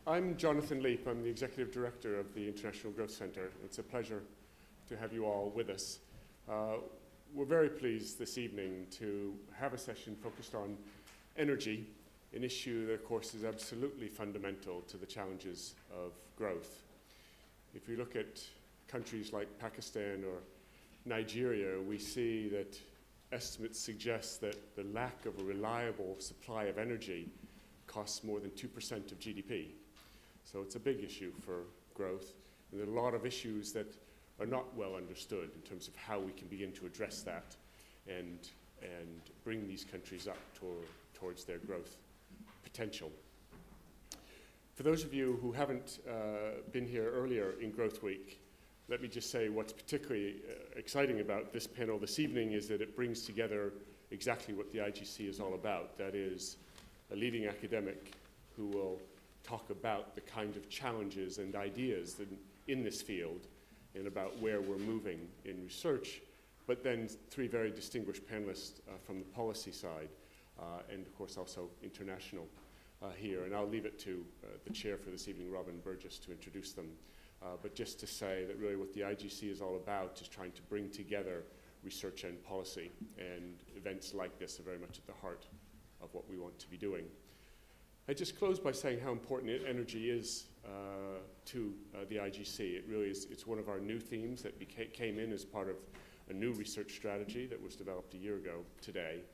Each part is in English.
I'm Jonathan Leap. I'm the Executive Director of the International Growth Centre. It's a pleasure to have you all with us. We're very pleased this evening to have a session focused on energy, an issue that, of course, is absolutely fundamental to the challenges of growth. If we look at countries like Pakistan or Nigeria, we see that estimates suggest that the lack of a reliable supply of energy costs more than 2% of GDP. So it's a big issue for growth. And there are a lot of issues that are not well understood in terms of how we can begin to address that and bring these countries up towards their growth potential. For those of you who haven't been here earlier in Growth Week, let me just say what's particularly exciting about this panel this evening is that it brings together exactly what the IGC is all about. That is, a leading academic who will talk about the kind of challenges and ideas in this field and about where we're moving in research, but then three very distinguished panelists from the policy side and, of course, also international here. And I'll leave it to the chair for this evening, Robin Burgess, to introduce them. But just to say that really what the IGC is all about is trying to bring together research and policy, and events like this are very much at the heart of what we want to be doing. I just close by saying how important energy is to the IGC. It really is, it's one of our new themes that came in as part of a new research strategy that was developed a year ago today.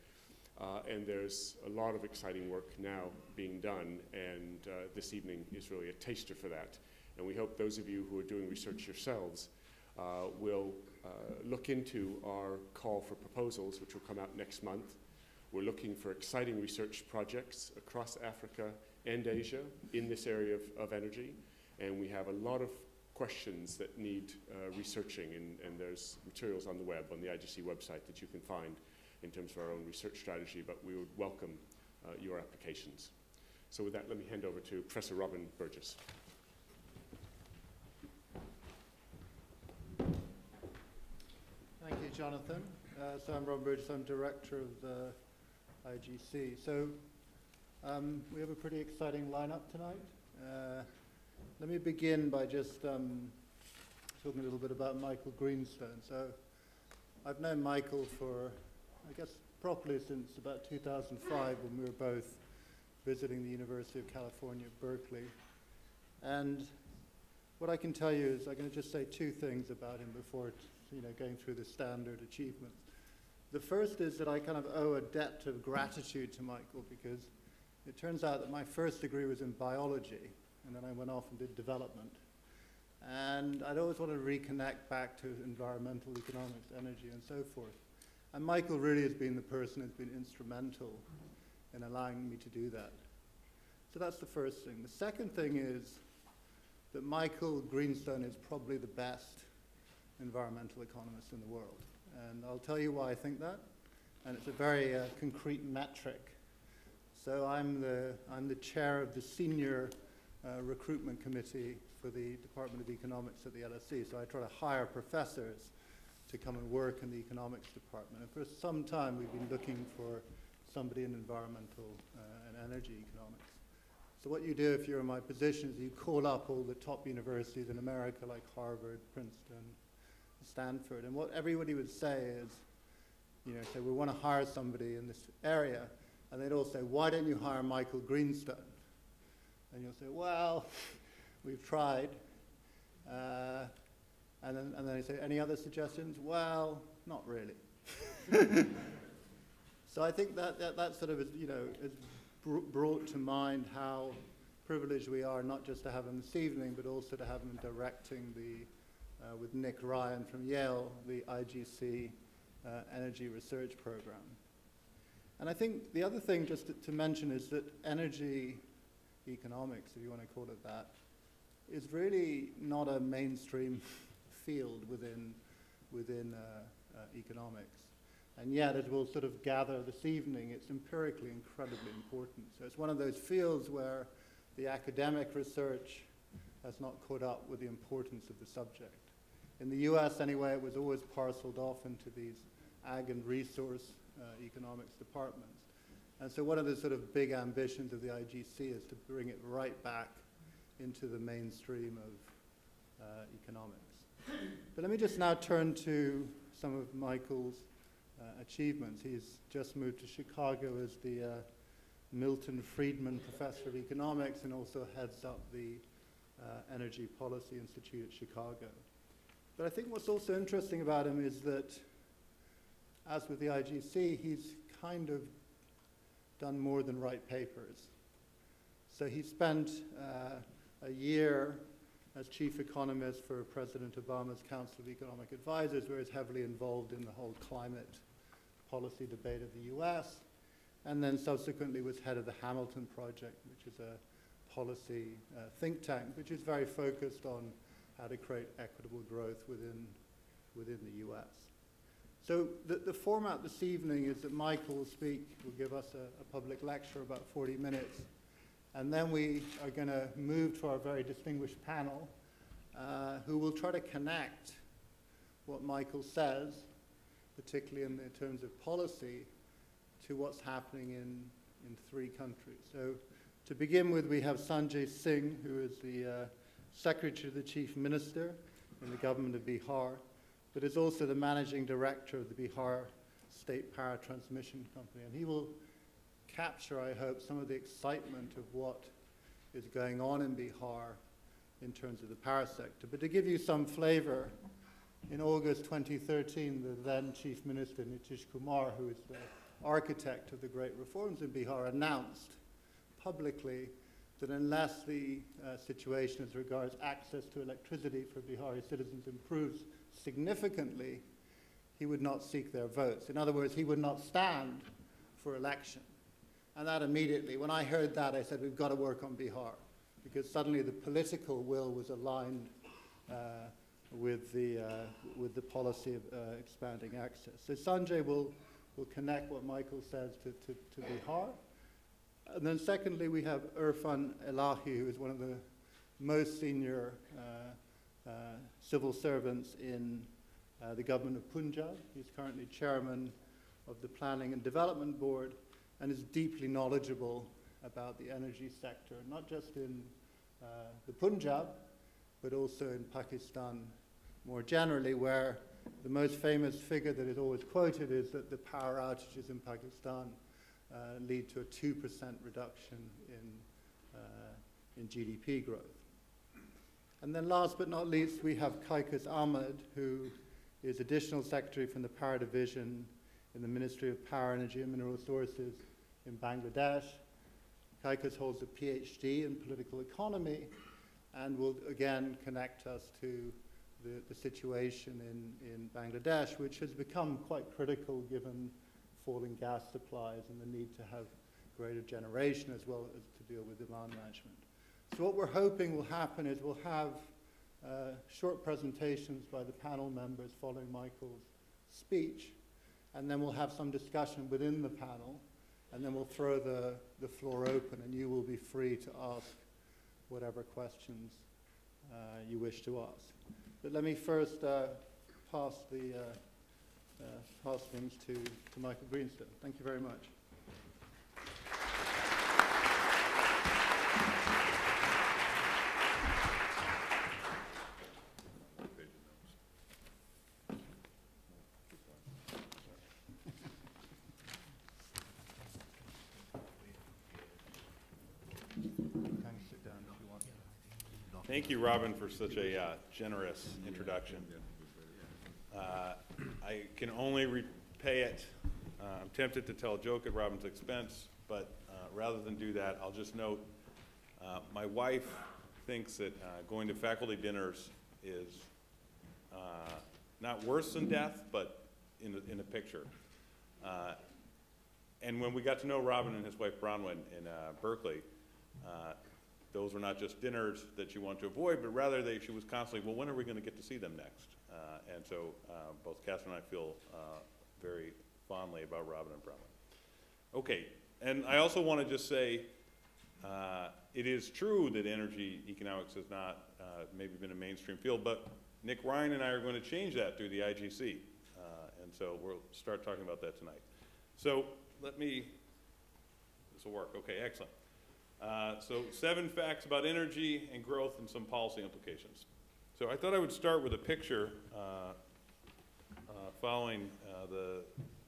And there's a lot of exciting work now being done, and this evening is really a taster for that. And we hope those of you who are doing research yourselves will look into our call for proposals, which will come out next month. We're looking for exciting research projects across Africa and Asia in this area of energy. And we have a lot of questions that need researching, and there's materials on the web, on the IGC website, that you can find in terms of our own research strategy, but we would welcome your applications. So with that, let me hand over to Professor Robin Burgess. Thank you, Jonathan. So I'm Robin Burgess, I'm Director of the IGC. So we have a pretty exciting lineup tonight. Let me begin by just talking a little bit about Michael Greenstone. So I've known Michael for, I guess, properly since about 2005 when we were both visiting the University of California, Berkeley. And what I can tell you is I'm going to just say two things about him before going through the standard achievements. The first is that I kind of owe a debt of gratitude to Michael, because it turns out that my first degree was in biology, and then I went off and did development. And I'd always wanted to reconnect back to environmental economics, energy, and so forth. And Michael really has been the person who's been instrumental in allowing me to do that. So that's the first thing. The second thing is that Michael Greenstone is probably the best environmental economist in the world. And I'll tell you why I think that. And it's a very concrete metric. So I'm the chair of the senior recruitment committee for the Department of Economics at the LSE. So I try to hire professors to come and work in the economics department. And for some time, we've been looking for somebody in environmental and energy economics. So what you do if you're in my position is you call up all the top universities in America, like Harvard, Princeton, Stanford, and what everybody would say is, say we want to hire somebody in this area, and they'd all say, why don't you hire Michael Greenstone? And you'll say, well, we've tried. And then they say, any other suggestions? Well, not really. So I think that sort of has brought to mind how privileged we are, not just to have him this evening, but also to have him directing with Nick Ryan from Yale, the IGC Energy Research Program. And I think the other thing just to mention is that energy economics, if you want to call it that, is really not a mainstream field within economics. And yet, as we'll sort of gather this evening, it's empirically incredibly important. So it's one of those fields where the academic research has not caught up with the importance of the subject. In the US, anyway, it was always parceled off into these ag and resource economics departments. And so one of the sort of big ambitions of the IGC is to bring it right back into the mainstream of economics. But let me just now turn to some of Michael's achievements. He's just moved to Chicago as the Milton Friedman Professor of Economics and also heads up the Energy Policy Institute at Chicago. But I think what's also interesting about him is that, as with the IGC, he's kind of done more than write papers. So he spent a year as chief economist for President Obama's Council of Economic Advisors, where he's heavily involved in the whole climate policy debate of the US, and then subsequently was head of the Hamilton Project, which is a policy think tank, which is very focused on how to create equitable growth within the US. So the format this evening is that Michael will give us a public lecture, about 40 minutes, and then we are going to move to our very distinguished panel, who will try to connect what Michael says, particularly in terms of policy, to what's happening in 3 countries. So to begin with, we have Sanjay Singh, who is the Secretary to the Chief Minister in the government of Bihar, but is also the Managing Director of the Bihar State Power Transmission Company. And he will capture, I hope, some of the excitement of what is going on in Bihar in terms of the power sector. But to give you some flavor, in August 2013, the then Chief Minister, Nitish Kumar, who is the architect of the great reforms in Bihar, announced publicly that unless the situation as regards access to electricity for Bihari citizens improves significantly, he would not seek their votes. In other words, he would not stand for election. And that immediately, when I heard that, I said, we've got to work on Bihar, because suddenly the political will was aligned with the policy of expanding access. So Sanjay will connect what Michael says to Bihar. And then secondly, we have Irfan Elahi, who is one of the most senior civil servants in the government of Punjab. He's currently chairman of the Planning and Development Board and is deeply knowledgeable about the energy sector, not just in the Punjab, but also in Pakistan more generally, where the most famous figure that is always quoted is that the power outages in Pakistan lead to a 2% reduction in GDP growth. And then last but not least, we have Kaikaus Ahmad, who is Additional Secretary from the Power Division in the Ministry of Power, Energy and Mineral Resources in Bangladesh. Kaikaus holds a PhD in political economy and will again connect us to the situation in Bangladesh, which has become quite critical given falling gas supplies and the need to have greater generation as well as to deal with demand management. So what we're hoping will happen is we'll have short presentations by the panel members following Michael's speech, and then we'll have some discussion within the panel, and then we'll throw the floor open, and you will be free to ask whatever questions you wish to ask. But let me first pass things to Michael Greenstone. Thank you very much. Thank you, Robin, for such a generous introduction. I can only repay it. I'm tempted to tell a joke at Robin's expense, but rather than do that, I'll just note my wife thinks that going to faculty dinners is not worse than death, but in the picture. And when we got to know Robin and his wife Bronwyn in Berkeley, those were not just dinners that she wanted to avoid, but rather she was constantly, well, when are we going to get to see them next? And so both Catherine and I feel very fondly about Robin and Bronwyn. Okay, and I also want to just say it is true that energy economics has not maybe been a mainstream field, but Nick Ryan and I are going to change that through the IGC. And so we'll start talking about that tonight. So this will work. Okay, excellent. So 7 facts about energy and growth and some policy implications. So I thought I would start with a picture following the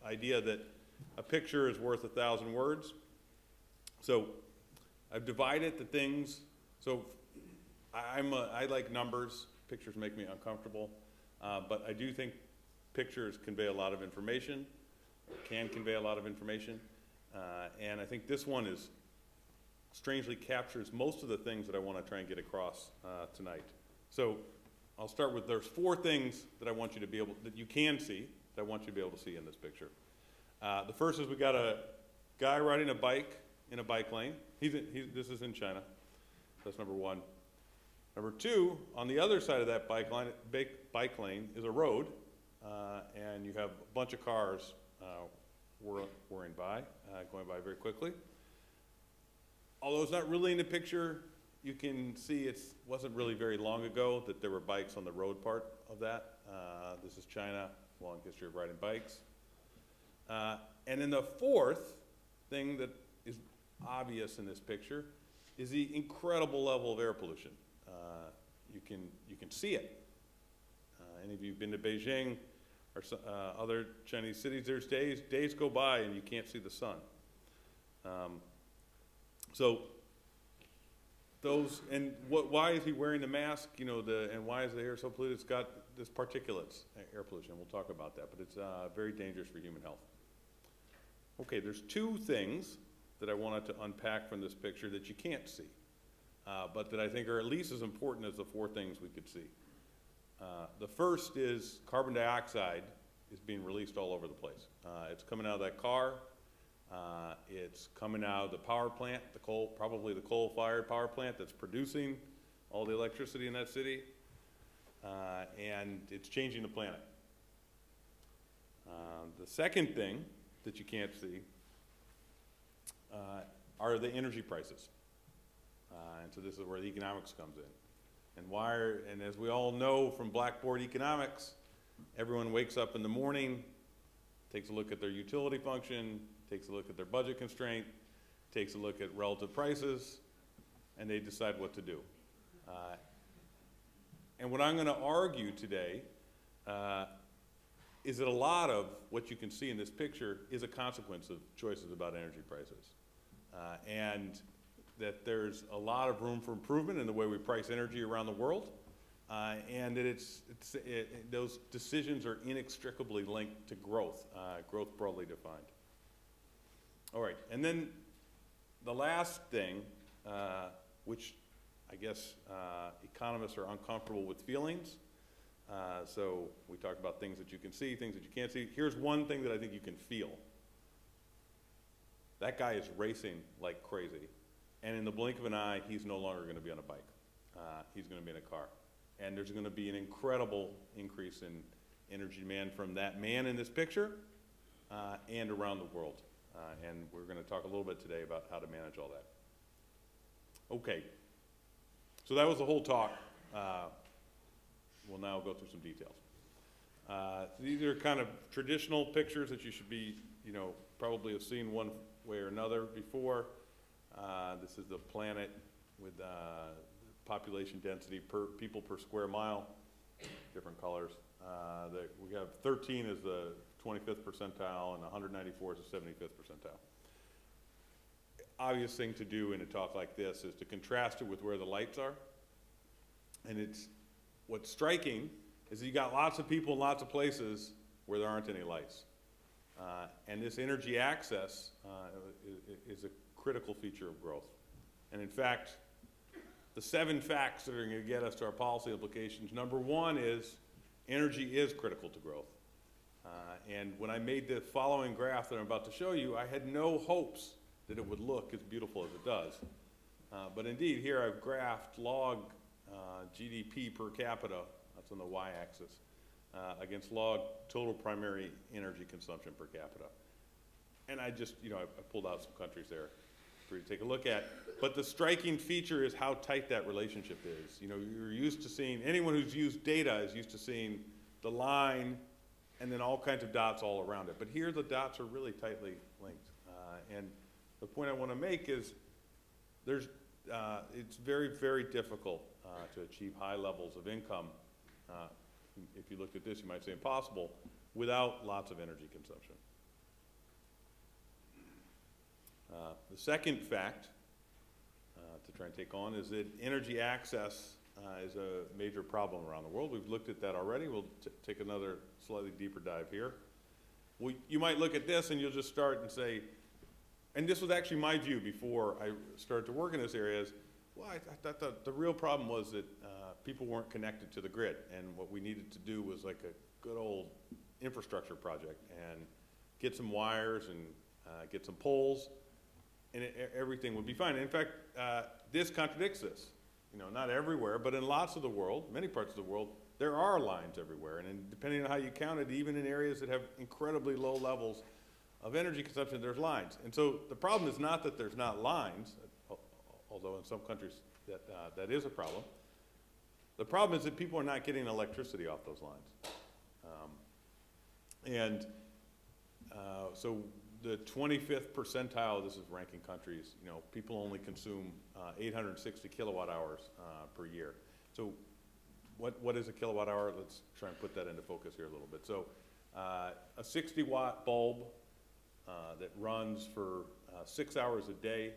idea that a picture is worth 1,000 words. So I've divided the things. So I like numbers. Pictures make me uncomfortable. But I do think pictures convey a lot of information, can convey a lot of information. And I think this one strangely captures most of the things that I want to try and get across tonight. So I'll start with, there's 4 things that I want you to be able, that you can see, that I want you to be able to see in this picture. The first is we got a guy riding a bike in a bike lane. This is in China. That's number 1. Number 2, on the other side of that bike lane is a road, and you have a bunch of cars whirring by, going by very quickly. Although it's not really in the picture, you can see it wasn't really very long ago that there were bikes on the road part of that. This is China, long history of riding bikes. And then the 4th thing that is obvious in this picture is the incredible level of air pollution. You can see it. Any of you have been to Beijing or other Chinese cities? There's days go by and you can't see the sun. So those, and why is he wearing the mask? You know, and why is the air so polluted? It's got this particulates, air pollution. We'll talk about that, but it's very dangerous for human health. Okay, there's 2 things that I wanted to unpack from this picture that you can't see, but that I think are at least as important as the 4 things we could see. The first is carbon dioxide is being released all over the place. It's coming out of that car. It's coming out of the power plant, probably the coal-fired power plant that's producing all the electricity in that city, and it's changing the planet. The second thing that you can't see are the energy prices. And so this is where the economics comes in. And as we all know from Blackboard economics, everyone wakes up in the morning, takes a look at their utility function, takes a look at their budget constraint, takes a look at relative prices, and they decide what to do. And what I'm going to argue today is that a lot of what you can see in this picture is a consequence of choices about energy prices. And that there's a lot of room for improvement in the way we price energy around the world, and that those decisions are inextricably linked to growth, growth broadly defined. All right, and then the last thing, which I guess economists are uncomfortable with feelings. So we talked about things that you can see, things that you can't see. Here's one thing that I think you can feel. That guy is racing like crazy. And in the blink of an eye, he's no longer going to be on a bike. He's going to be in a car. And there's going to be an incredible increase in energy demand from that man in this picture and around the world. And we're going to talk a little bit today about how to manage all that. Okay. So that was the whole talk. We'll now go through some details. These are kind of traditional pictures that you should be, probably have seen one way or another before. This is the planet with population density per people per square mile, different colors. We have 13 as the 25th percentile and 194 is the 75th percentile. Obvious thing to do in a talk like this is to contrast it with where the lights are. And what's striking is that you got lots of people in lots of places where there aren't any lights. And this energy access is a critical feature of growth. And in fact, the 7 facts that are going to get us to our policy implications, number 1 is energy is critical to growth. And when I made the following graph that I'm about to show you, I had no hopes that it would look as beautiful as it does. But indeed, here I've graphed log GDP per capita, that's on the y-axis, against log total primary energy consumption per capita. And I just, I pulled out some countries there for you to take a look at. But the striking feature is how tight that relationship is. You're used to seeing, anyone who's used data is used to seeing the line and then all kinds of dots all around it. But here the dots are really tightly linked. And the point I want to make is It's very, very difficult to achieve high levels of income. If you looked at this, you might say impossible, without lots of energy consumption. The second fact to try and take on is that energy access is a major problem around the world. We've looked at that already. We'll take another slightly deeper dive here. You might look at this and you'll just start and say, and this was actually my view before I started to work in this area, is, well, I thought the real problem was that people weren't connected to the grid, and what we needed to do was like a good old infrastructure project and get some wires and get some poles, and everything would be fine. And in fact, this contradicts this. You know, not everywhere, but in lots of the world, many parts of the world, there are lines everywhere, and depending on how you count it, even in areas that have incredibly low levels of energy consumption, there's lines. And so the problem is not that there's not lines, although in some countries that is a problem. The problem is that people are not getting electricity off those lines. So the 25th percentile, this is ranking countries, you know, people only consume 860 kilowatt hours per year. So what is a kilowatt hour? Let's try and put that into focus here a little bit. So a 60-watt bulb that runs for 6 hours a day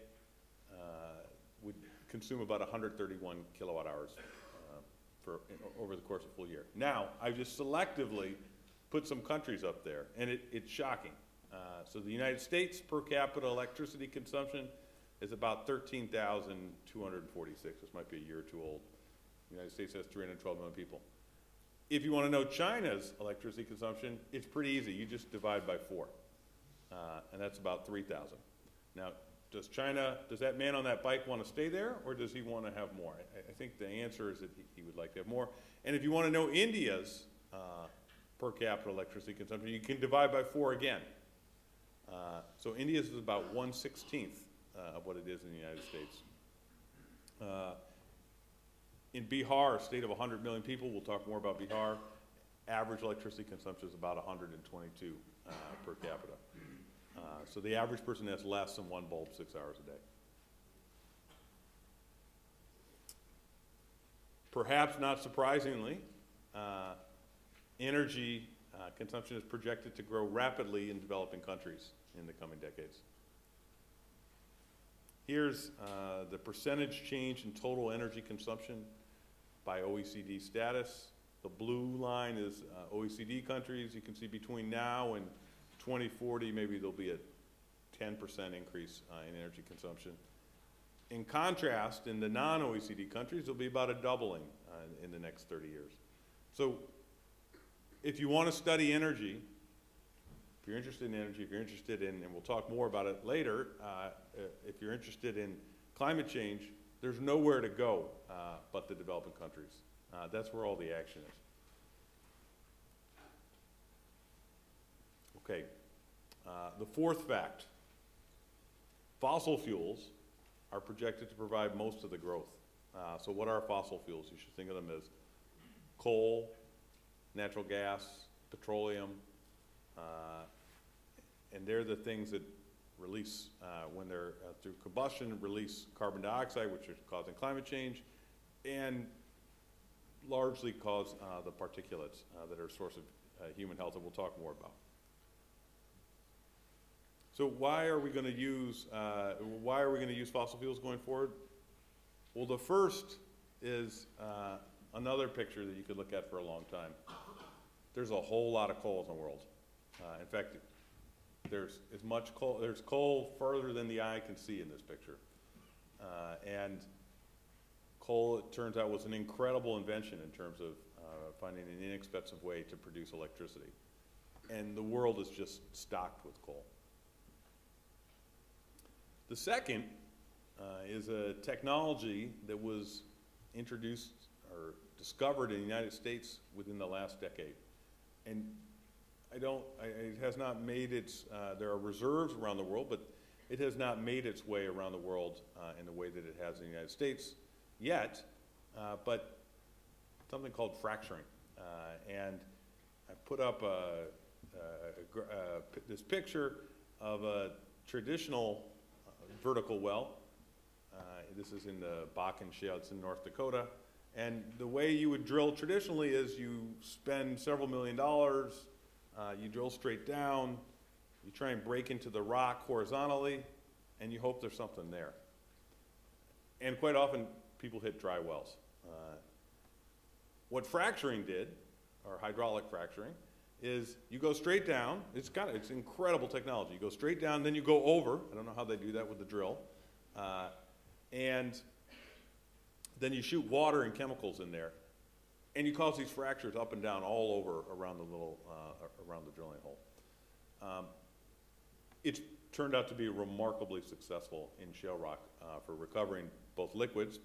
would consume about 131 kilowatt hours over the course of a full year. Now, I've just selectively put some countries up there, and it's shocking. So the United States per capita electricity consumption is about 13,246. This might be a year or two old. The United States has 312 million people. If you want to know China's electricity consumption, it's pretty easy. You just divide by 4, and that's about 3,000. Now, does that man on that bike want to stay there, or does he want to have more? I think the answer is that he would like to have more. And if you want to know India's per capita electricity consumption, you can divide by 4 again. So India's is about 1/16 of what it is in the United States. In Bihar, a state of 100 million people, we'll talk more about Bihar, average electricity consumption is about 122 per capita. So the average person has less than 1 bulb 6 hours a day. Perhaps not surprisingly, energy consumption is projected to grow rapidly in developing countries in the coming decades. Here's the percentage change in total energy consumption by OECD status. The blue line is OECD countries. You can see between now and 2040, maybe there'll be a 10% increase in energy consumption. In contrast, in the non-OECD countries, there'll be about a doubling in the next 30 years. So if you want to study energy, if you're interested in energy, if you're interested in, and we'll talk more about it later, if you're interested in climate change, there's nowhere to go but the developing countries. That's where all the action is. Okay, the fourth fact, fossil fuels are projected to provide most of the growth. So what are fossil fuels? You should think of them as coal, natural gas, petroleum, and they're the things that release, when they're through combustion, release carbon dioxide, which is causing climate change, and largely cause the particulates that are a source of human health that we'll talk more about. So why are we going to use fossil fuels going forward? Well, the first is another picture that you could look at for a long time. There's a whole lot of coal in the world. In fact, there's as much coal. There's coal further than the eye can see in this picture, and coal, it turns out, was an incredible invention in terms of finding an inexpensive way to produce electricity, and the world is just stocked with coal. The second is a technology that was introduced or discovered in the United States within the last decade. And it has not made its, there are reserves around the world, but it has not made its way around the world in the way that it has in the United States yet, but something called fracturing. And I put up this picture of a traditional vertical well This is in the Bakken Shale. It's in North Dakota. And the way you would drill traditionally is you spend several $1 million, you drill straight down, you try and break into the rock horizontally, and you hope there's something there. And quite often, people hit dry wells. What fracturing did, or hydraulic fracturing, is you go straight down. It's incredible technology. You go straight down, then you go over. I don't know how they do that with the drill. And then you shoot water and chemicals in there, and you cause these fractures up and down all over around the drilling hole. It's turned out to be remarkably successful in shale rock for recovering both liquids,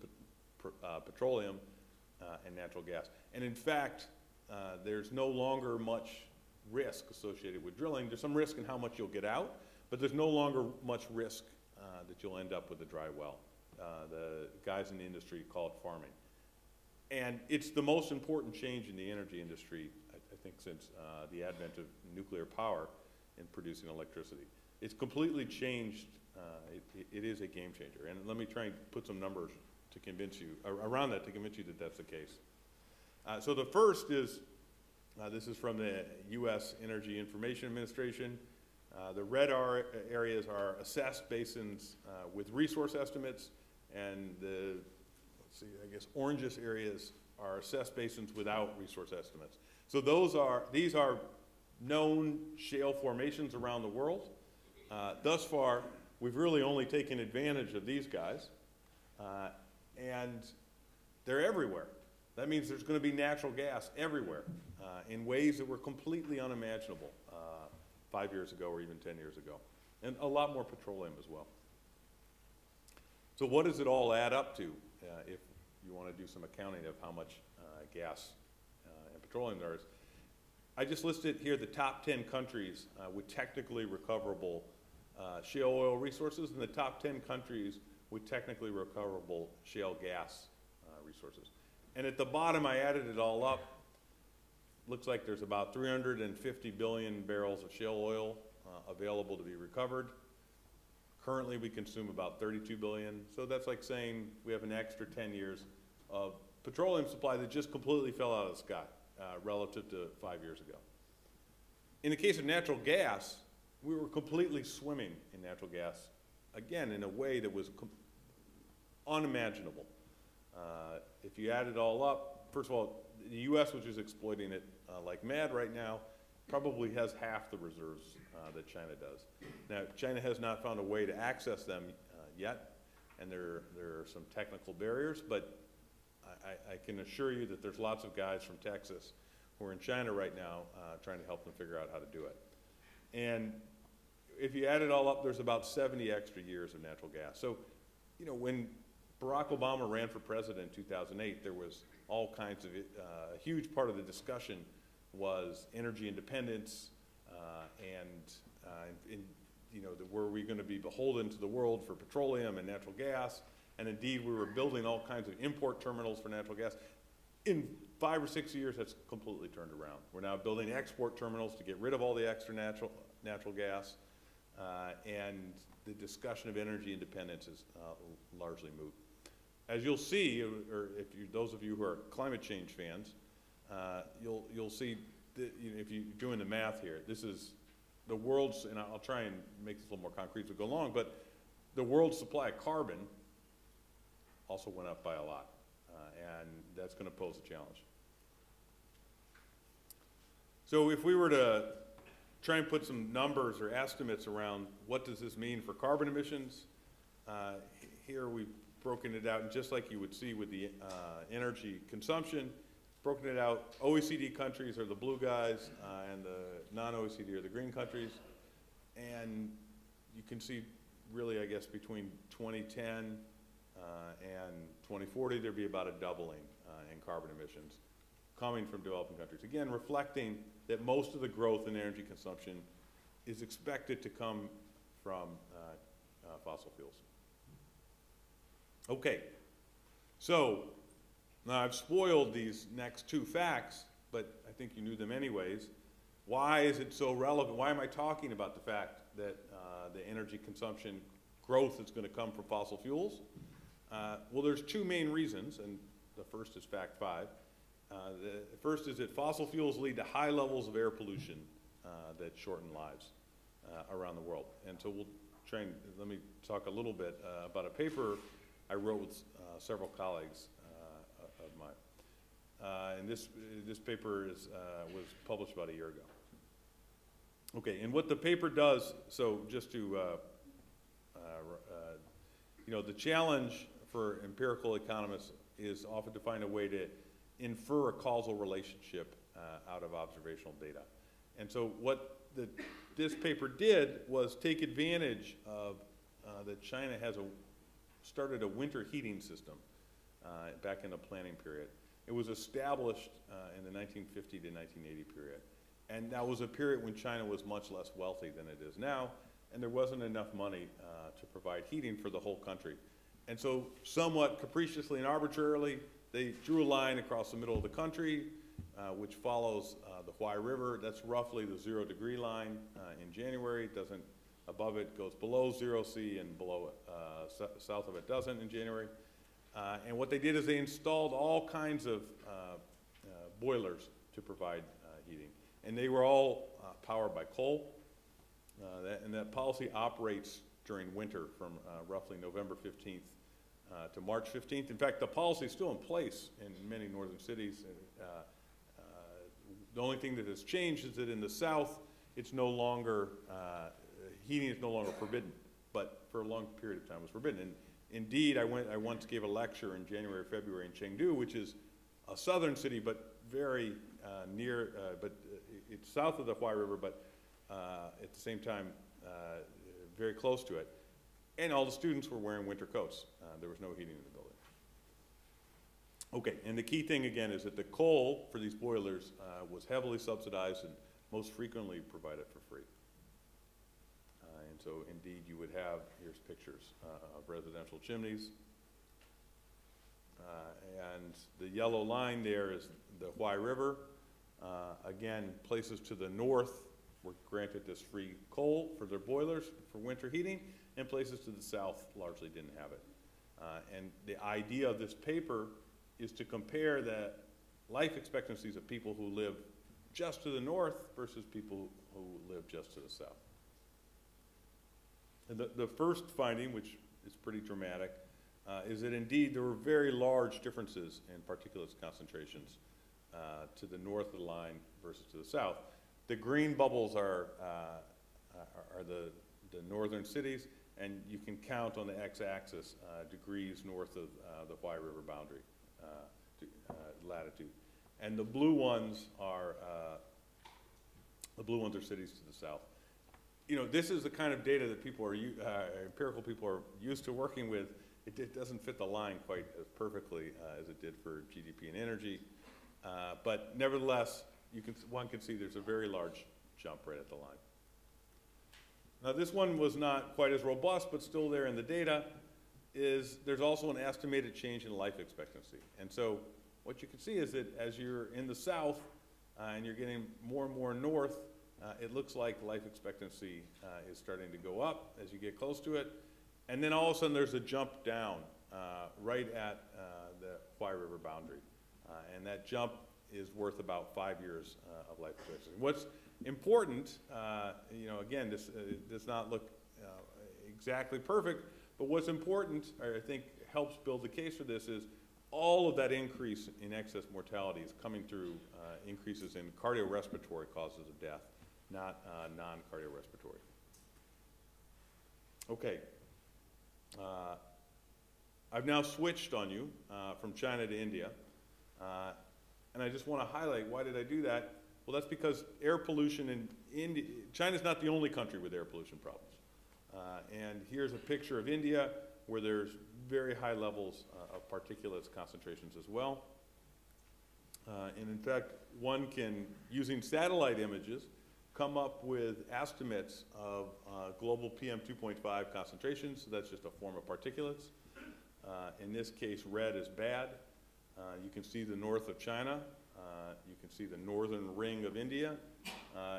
petroleum, and natural gas. And in fact, there's no longer much risk associated with drilling. There's some risk in how much you'll get out, but there's no longer much risk that you'll end up with a dry well. The guys in the industry call it farming. And it's the most important change in the energy industry, I think, since the advent of nuclear power in producing electricity. It's completely changed. It is a game changer. And let me try and put some numbers to convince you, around that, to convince you that that's the case. So the first is, this is from the U.S. Energy Information Administration. The red areas are assessed basins with resource estimates, and the, orangish areas are assessed basins without resource estimates. So these are known shale formations around the world. Thus far, we've really only taken advantage of these guys, and they're everywhere. That means there's going to be natural gas everywhere in ways that were completely unimaginable 5 years ago or even 10 years ago, and a lot more petroleum as well. So what does it all add up to if you want to do some accounting of how much gas and petroleum there is? I just listed here the top 10 countries with technically recoverable shale oil resources and the top 10 countries with technically recoverable shale gas resources. And at the bottom, I added it all up. Looks like there's about 350 billion barrels of shale oil available to be recovered. Currently, we consume about 32 billion. So that's like saying we have an extra 10 years of petroleum supply that just completely fell out of the sky relative to 5 years ago. In the case of natural gas, we were completely swimming in natural gas, again, in a way that was unimaginable. If you add it all up, first of all, the U.S., which is exploiting it like mad right now, probably has half the reserves that China does. Now, China has not found a way to access them yet, and there are some technical barriers, but I can assure you that there's lots of guys from Texas who are in China right now trying to help them figure out how to do it. And if you add it all up, there's about 70 extra years of natural gas. So, when Barack Obama ran for president in 2008, there was all kinds of, a huge part of the discussion was energy independence were we going to be beholden to the world for petroleum and natural gas? And indeed, we were building all kinds of import terminals for natural gas. In 5 or 6 years, that's completely turned around. We're now building export terminals to get rid of all the extra natural gas, and the discussion of energy independence is largely moot. As you'll see, or those of you who are climate change fans, you'll see that, if you're doing the math here, this is the world's, and I'll try and make this a little more concrete as we go along, but the world's supply of carbon also went up by a lot, and that's going to pose a challenge. So if we were to try and put some numbers or estimates around what does this mean for carbon emissions, here we've broken it out, and just like you would see with the energy consumption, broken it out. OECD countries are the blue guys, and the non-OECD are the green countries. And you can see, really, I guess, between 2010 and 2040, there'd be about a doubling in carbon emissions coming from developing countries. Again, reflecting that most of the growth in energy consumption is expected to come from fossil fuels. Okay, so now I've spoiled these next two facts, but I think you knew them anyways. Why is it so relevant? Why am I talking about the fact that the energy consumption growth is going to come from fossil fuels? Well, there's two main reasons, and the first is fact 5. The first is that fossil fuels lead to high levels of air pollution that shorten lives around the world. And so let me talk a little bit about a paper I wrote with several colleagues of mine. And this paper was published about a year ago. Okay, and what the paper does, so just to, the challenge for empirical economists is often to find a way to infer a causal relationship out of observational data. And so what this paper did was take advantage of that China started a winter heating system back in the planning period. It was established in the 1950 to 1980 period. And that was a period when China was much less wealthy than it is now, and there wasn't enough money to provide heating for the whole country. And so somewhat capriciously and arbitrarily, they drew a line across the middle of the country, which follows the Huai River. That's roughly the 0 degree line in January. Above it goes below 0 C, and below it, south of it doesn't in January. And what they did is they installed all kinds of boilers to provide heating. And they were all powered by coal. And that policy operates during winter from roughly November 15th to March 15th. In fact, the policy is still in place in many northern cities. The only thing that has changed is that in the south, it's no longer, heating is no longer forbidden, but for a long period of time it was forbidden. And indeed, I once gave a lecture in January or February in Chengdu, which is a southern city, but very near, it's south of the Huai River, but at the same time, very close to it. And all the students were wearing winter coats. There was no heating in the building. Okay, and the key thing again is that the coal for these boilers was heavily subsidized and most frequently provided for free. And so indeed you would have, here's pictures of residential chimneys. And the yellow line there is the Huai River. Again, places to the north were granted this free coal for their boilers for winter heating, and places to the south largely didn't have it. And the idea of this paper is to compare the life expectancies of people who live just to the north versus people who live just to the south. And the first finding, which is pretty dramatic, is that indeed there were very large differences in particulates concentrations to the north of the line versus to the south. The green bubbles are the northern cities, and you can count on the x-axis degrees north of the Huai River boundary latitude. And the blue ones are cities to the south. This is the kind of data that people empirical people are used to working with. It doesn't fit the line quite as perfectly as it did for GDP and energy, but nevertheless, one can see there's a very large jump right at the line. Now, this one was not quite as robust, but still there in the data. There's also an estimated change in life expectancy, and so what you can see is that as you're in the south and you're getting more and more north, it looks like life expectancy is starting to go up as you get close to it. And then all of a sudden there's a jump down right at the Huai River boundary. And that jump is worth about 5 years of life expectancy. What's important, again, this does not look exactly perfect, but what's important, or I think helps build the case for this, is all of that increase in excess mortality is coming through increases in cardiorespiratory causes of death, not non-cardiorespiratory. Okay. I've now switched on you from China to India, and I just want to highlight, why did I do that? Well, that's because air pollution in India, China's not the only country with air pollution problems. And here's a picture of India where there's very high levels of particulates concentrations as well. And in fact, one can, using satellite images, come up with estimates of global PM 2.5 concentrations. So that's just a form of particulates. In this case, red is bad. You can see the north of China. You can see the northern ring of India.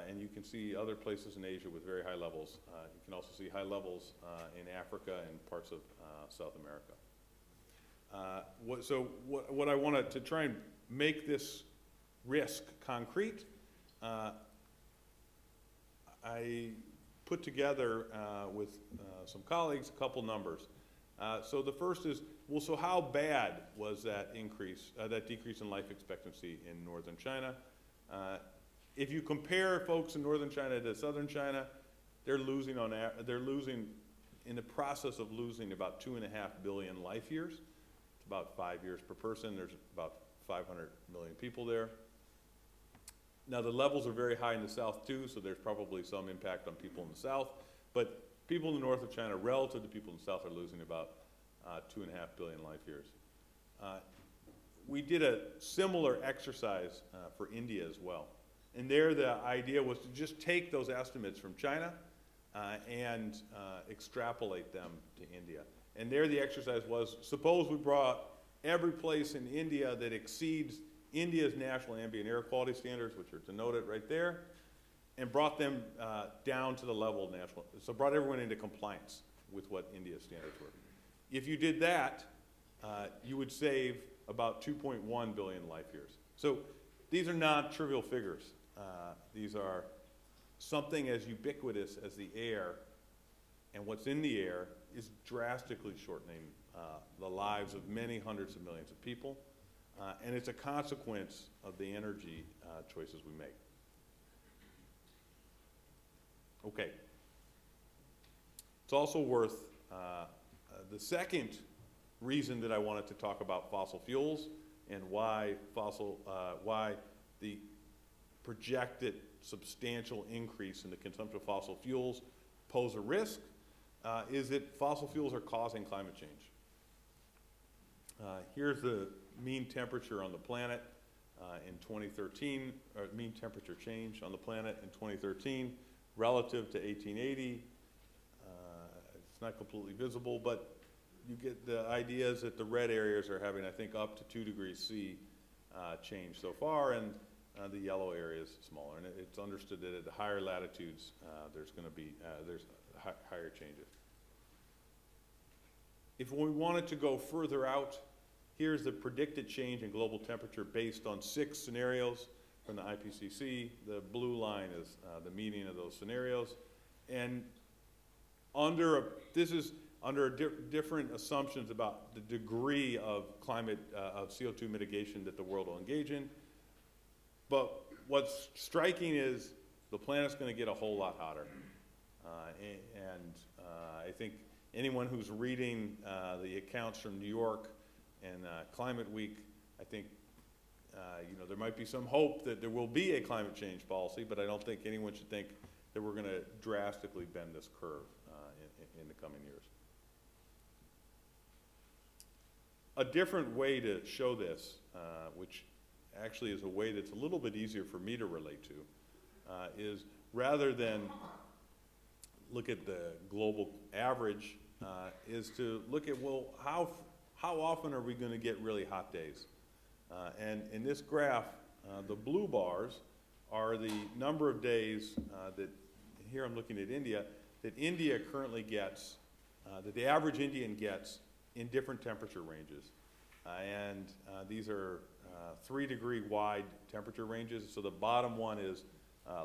And you can see other places in Asia with very high levels. You can also see high levels in Africa and parts of South America. What I wanted to try and make this risk concrete, I put together with some colleagues a couple numbers. So the first is, well, so how bad was that increase, that decrease in life expectancy in northern China? If you compare folks in northern China to southern China, they're losing in the process of losing about 2.5 billion life years. It's about 5 years per person. There's about 500 million people there. Now the levels are very high in the south too, so there's probably some impact on people in the south, but people in the north of China relative to people in the south are losing about 2.5 billion life years. We did a similar exercise for India as well. And there the idea was to just take those estimates from China and extrapolate them to India. And there the exercise was, suppose we brought every place in India that exceeds India's national ambient air quality standards, which are denoted right there, and brought them down to the level of national, so brought everyone into compliance with what India's standards were. If you did that, you would save about 2.1 billion life years. So these are not trivial figures. These are something as ubiquitous as the air, and what's in the air is drastically shortening the lives of many hundreds of millions of people, and it's a consequence of the energy choices we make. Okay. It's also worth, the second reason that I wanted to talk about fossil fuels and why the projected substantial increase in the consumption of fossil fuels pose a risk is that fossil fuels are causing climate change. Here's the mean temperature on the planet in 2013, or mean temperature change on the planet in 2013 relative to 1880. It's not completely visible, but you get the idea is that the red areas are having, I think, up to 2 degrees C change so far, and the yellow area is smaller. And it's understood that at the higher latitudes, there's going to be higher changes. If we wanted to go further out, here's the predicted change in global temperature based on 6 scenarios from the IPCC. The blue line is the median of those scenarios. And this is under different assumptions about the degree of climate, of CO2 mitigation that the world will engage in. But what's striking is the planet's going to get a whole lot hotter. I think anyone who's reading the accounts from New York and Climate Week, I think there might be some hope that there will be a climate change policy, but I don't think anyone should think that we're going to drastically bend this curve in the coming years. A different way to show this, which actually is a way that's a little bit easier for me to relate to, is rather than look at the global average, is to look at, well, how often are we going to get really hot days? And in this graph, the blue bars are the number of days that, here I'm looking at India, that India currently gets, that the average Indian gets in different temperature ranges. These are 3-degree wide temperature ranges. So the bottom one is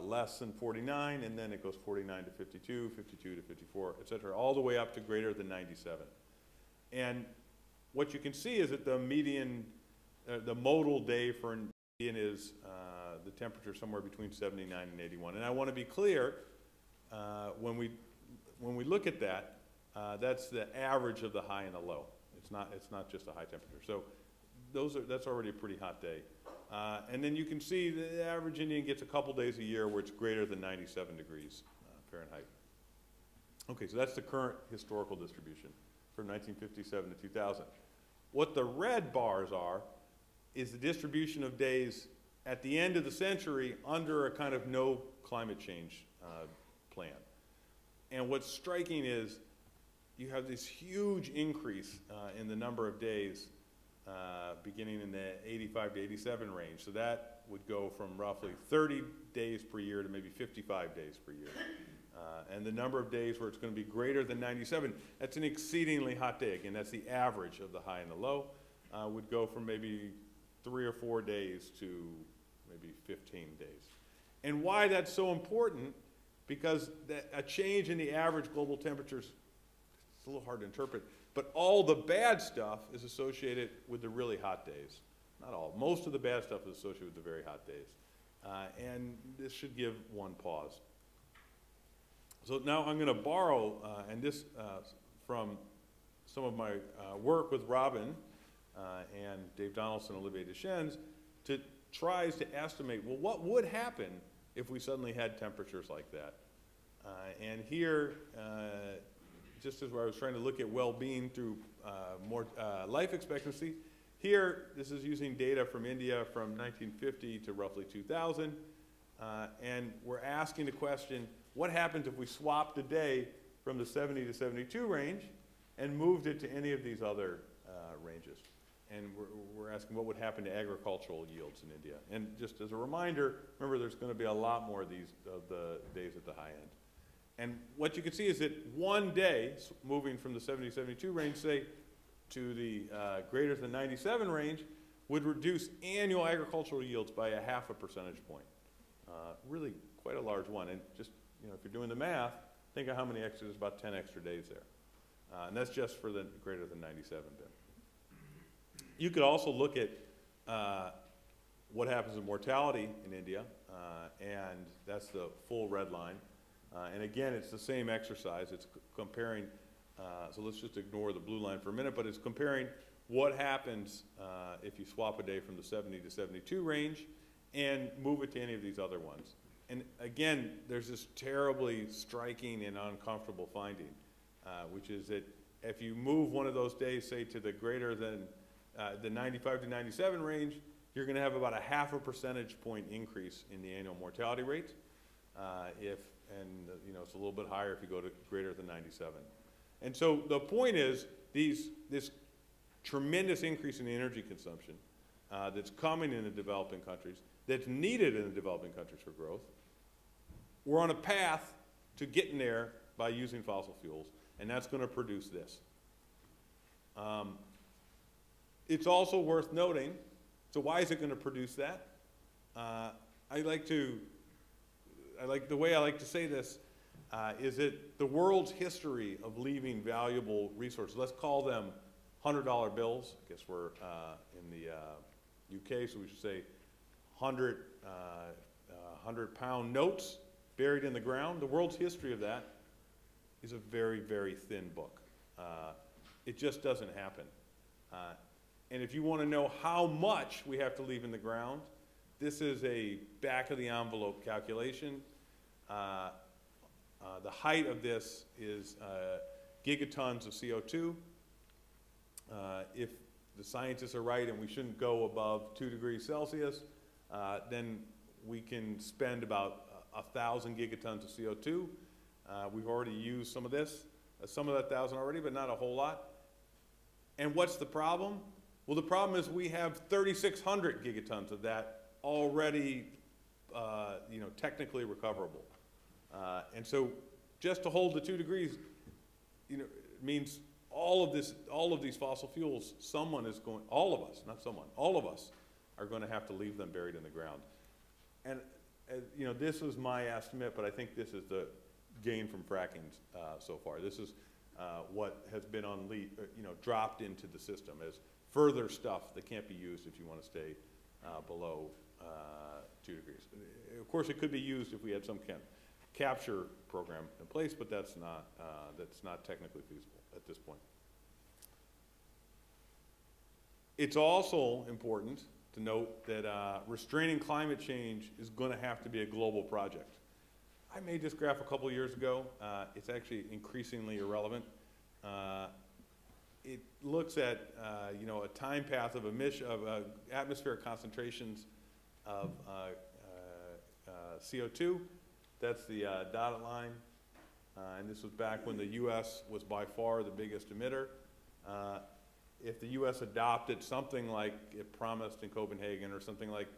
less than 49, and then it goes 49 to 52, 52 to 54, et cetera, all the way up to greater than 97. And what you can see is that the median, the modal day for an Indian is the temperature somewhere between 79 and 81. And I want to be clear, when we look at that, that's the average of the high and the low. It's not just a high temperature. So that's already a pretty hot day. And then you can see the average Indian gets a couple days a year where it's greater than 97 degrees Fahrenheit. Okay, so that's the current historical distribution from 1957 to 2000. What the red bars are is the distribution of days at the end of the century under a kind of no climate change plan. And what's striking is you have this huge increase in the number of days beginning in the 85 to 87 range. So that would go from roughly 30 days per year to maybe 55 days per year. And the number of days where it's going to be greater than 97, that's an exceedingly hot day. Again, that's the average of the high and the low. Would go from maybe 3 or 4 days to maybe 15 days. And why that's so important, because a change in the average global temperatures, it's a little hard to interpret, but all the bad stuff is associated with the really hot days. Not all. Most of the bad stuff is associated with the very hot days. And this should give one pause. So now I'm going to borrow, and this from some of my work with Robin and Dave Donaldson and Olivier Deschênes, tries to estimate, well, what would happen if we suddenly had temperatures like that? And here, just as I was trying to look at well-being through more life expectancy, here, this is using data from India from 1950 to roughly 2000, and we're asking the question, what happens if we swapped a day from the 70 to 72 range and moved it to any of these other ranges? And we're asking what would happen to agricultural yields in India. And just as a reminder, remember there's going to be a lot more of the days at the high end. And what you can see is that one day, moving from the 70 to 72 range, say, to the greater than 97 range, would reduce annual agricultural yields by a 0.5 percentage point. Really quite a large one. And just, if you're doing the math, think of how many extra, there's about 10 extra days there. And that's just for the greater than 97 bit. You could also look at what happens in mortality in India, and that's the full red line. And again, it's the same exercise. It's comparing, so let's just ignore the blue line for a minute, but it's comparing what happens if you swap a day from the 70 to 72 range and move it to any of these other ones. And again, there's this terribly striking and uncomfortable finding, which is that if you move one of those days, say, to the greater than the 95 to 97 range, you're going to have about a 0.5 percentage point increase in the annual mortality rate. It's a little bit higher if you go to greater than 97. And so the point is, this tremendous increase in the energy consumption that's coming in the developing countries, that's needed in the developing countries for growth, we're on a path to getting there by using fossil fuels, and that's going to produce this. It's also worth noting, so why is it going to produce that? The way I like to say this is that the world's history of leaving valuable resources, let's call them $100 bills. I guess we're in the UK, so we should say 100-pound notes buried in the ground. The world's history of that is a very, very thin book. It just doesn't happen. And if you want to know how much we have to leave in the ground, this is a back-of-the-envelope calculation. The height of this is gigatons of CO2. If the scientists are right and we shouldn't go above 2 degrees Celsius, then we can spend about 1,000 gigatons of CO2. We've already used some of that 1,000 already, but not a whole lot. And what's the problem? Well, the problem is we have 3,600 gigatons of that already, technically recoverable. And so just to hold the 2 degrees, it means all of these fossil fuels, all of us, not someone, all of us are going to have to leave them buried in the ground. And, this is my estimate, but I think this is the gain from fracking so far. This is what has been dropped into the system as further stuff that can't be used if you want to stay below 2 degrees. Of course, it could be used if we had some kind of capture program in place, but that's not technically feasible at this point. It's also important to note that restraining climate change is going to have to be a global project. I made this graph a couple years ago. It's actually increasingly irrelevant. It looks at a time path of atmospheric concentrations of CO2. That's the dotted line. And this was back when the U.S. was by far the biggest emitter. If the U.S. adopted something like it promised in Copenhagen, or something like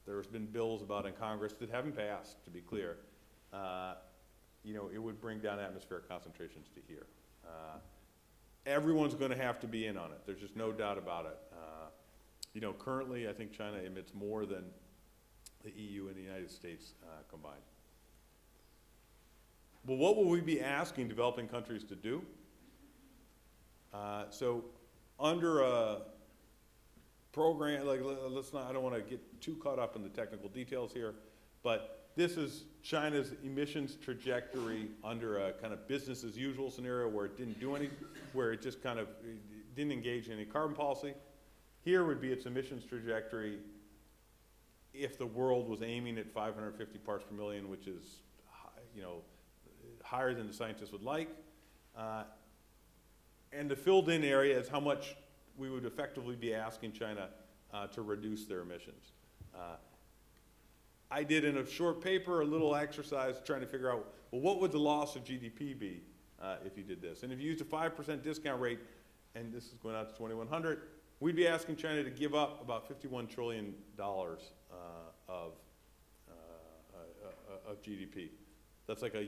there's been bills about in Congress that haven't passed, to be clear, it would bring down atmospheric concentrations to here. Everyone's going to have to be in on it. There's just no doubt about it. Currently, I think China emits more than the EU and the United States combined. Well, what will we be asking developing countries to do? So under a program, I don't want to get too caught up in the technical details here, but this is China's emissions trajectory under a kind of business as usual scenario where it didn't do any, where it just kind of didn't engage in any carbon policy. Here would be its emissions trajectory if the world was aiming at 550 parts per million, which is, higher than the scientists would like. And the filled in area is how much we would effectively be asking China to reduce their emissions. I did in a short paper a little exercise trying to figure out, well, what would the loss of GDP be if you did this? And if you used a 5% discount rate, and this is going out to 2100, we'd be asking China to give up about $51 trillion of GDP. That's like a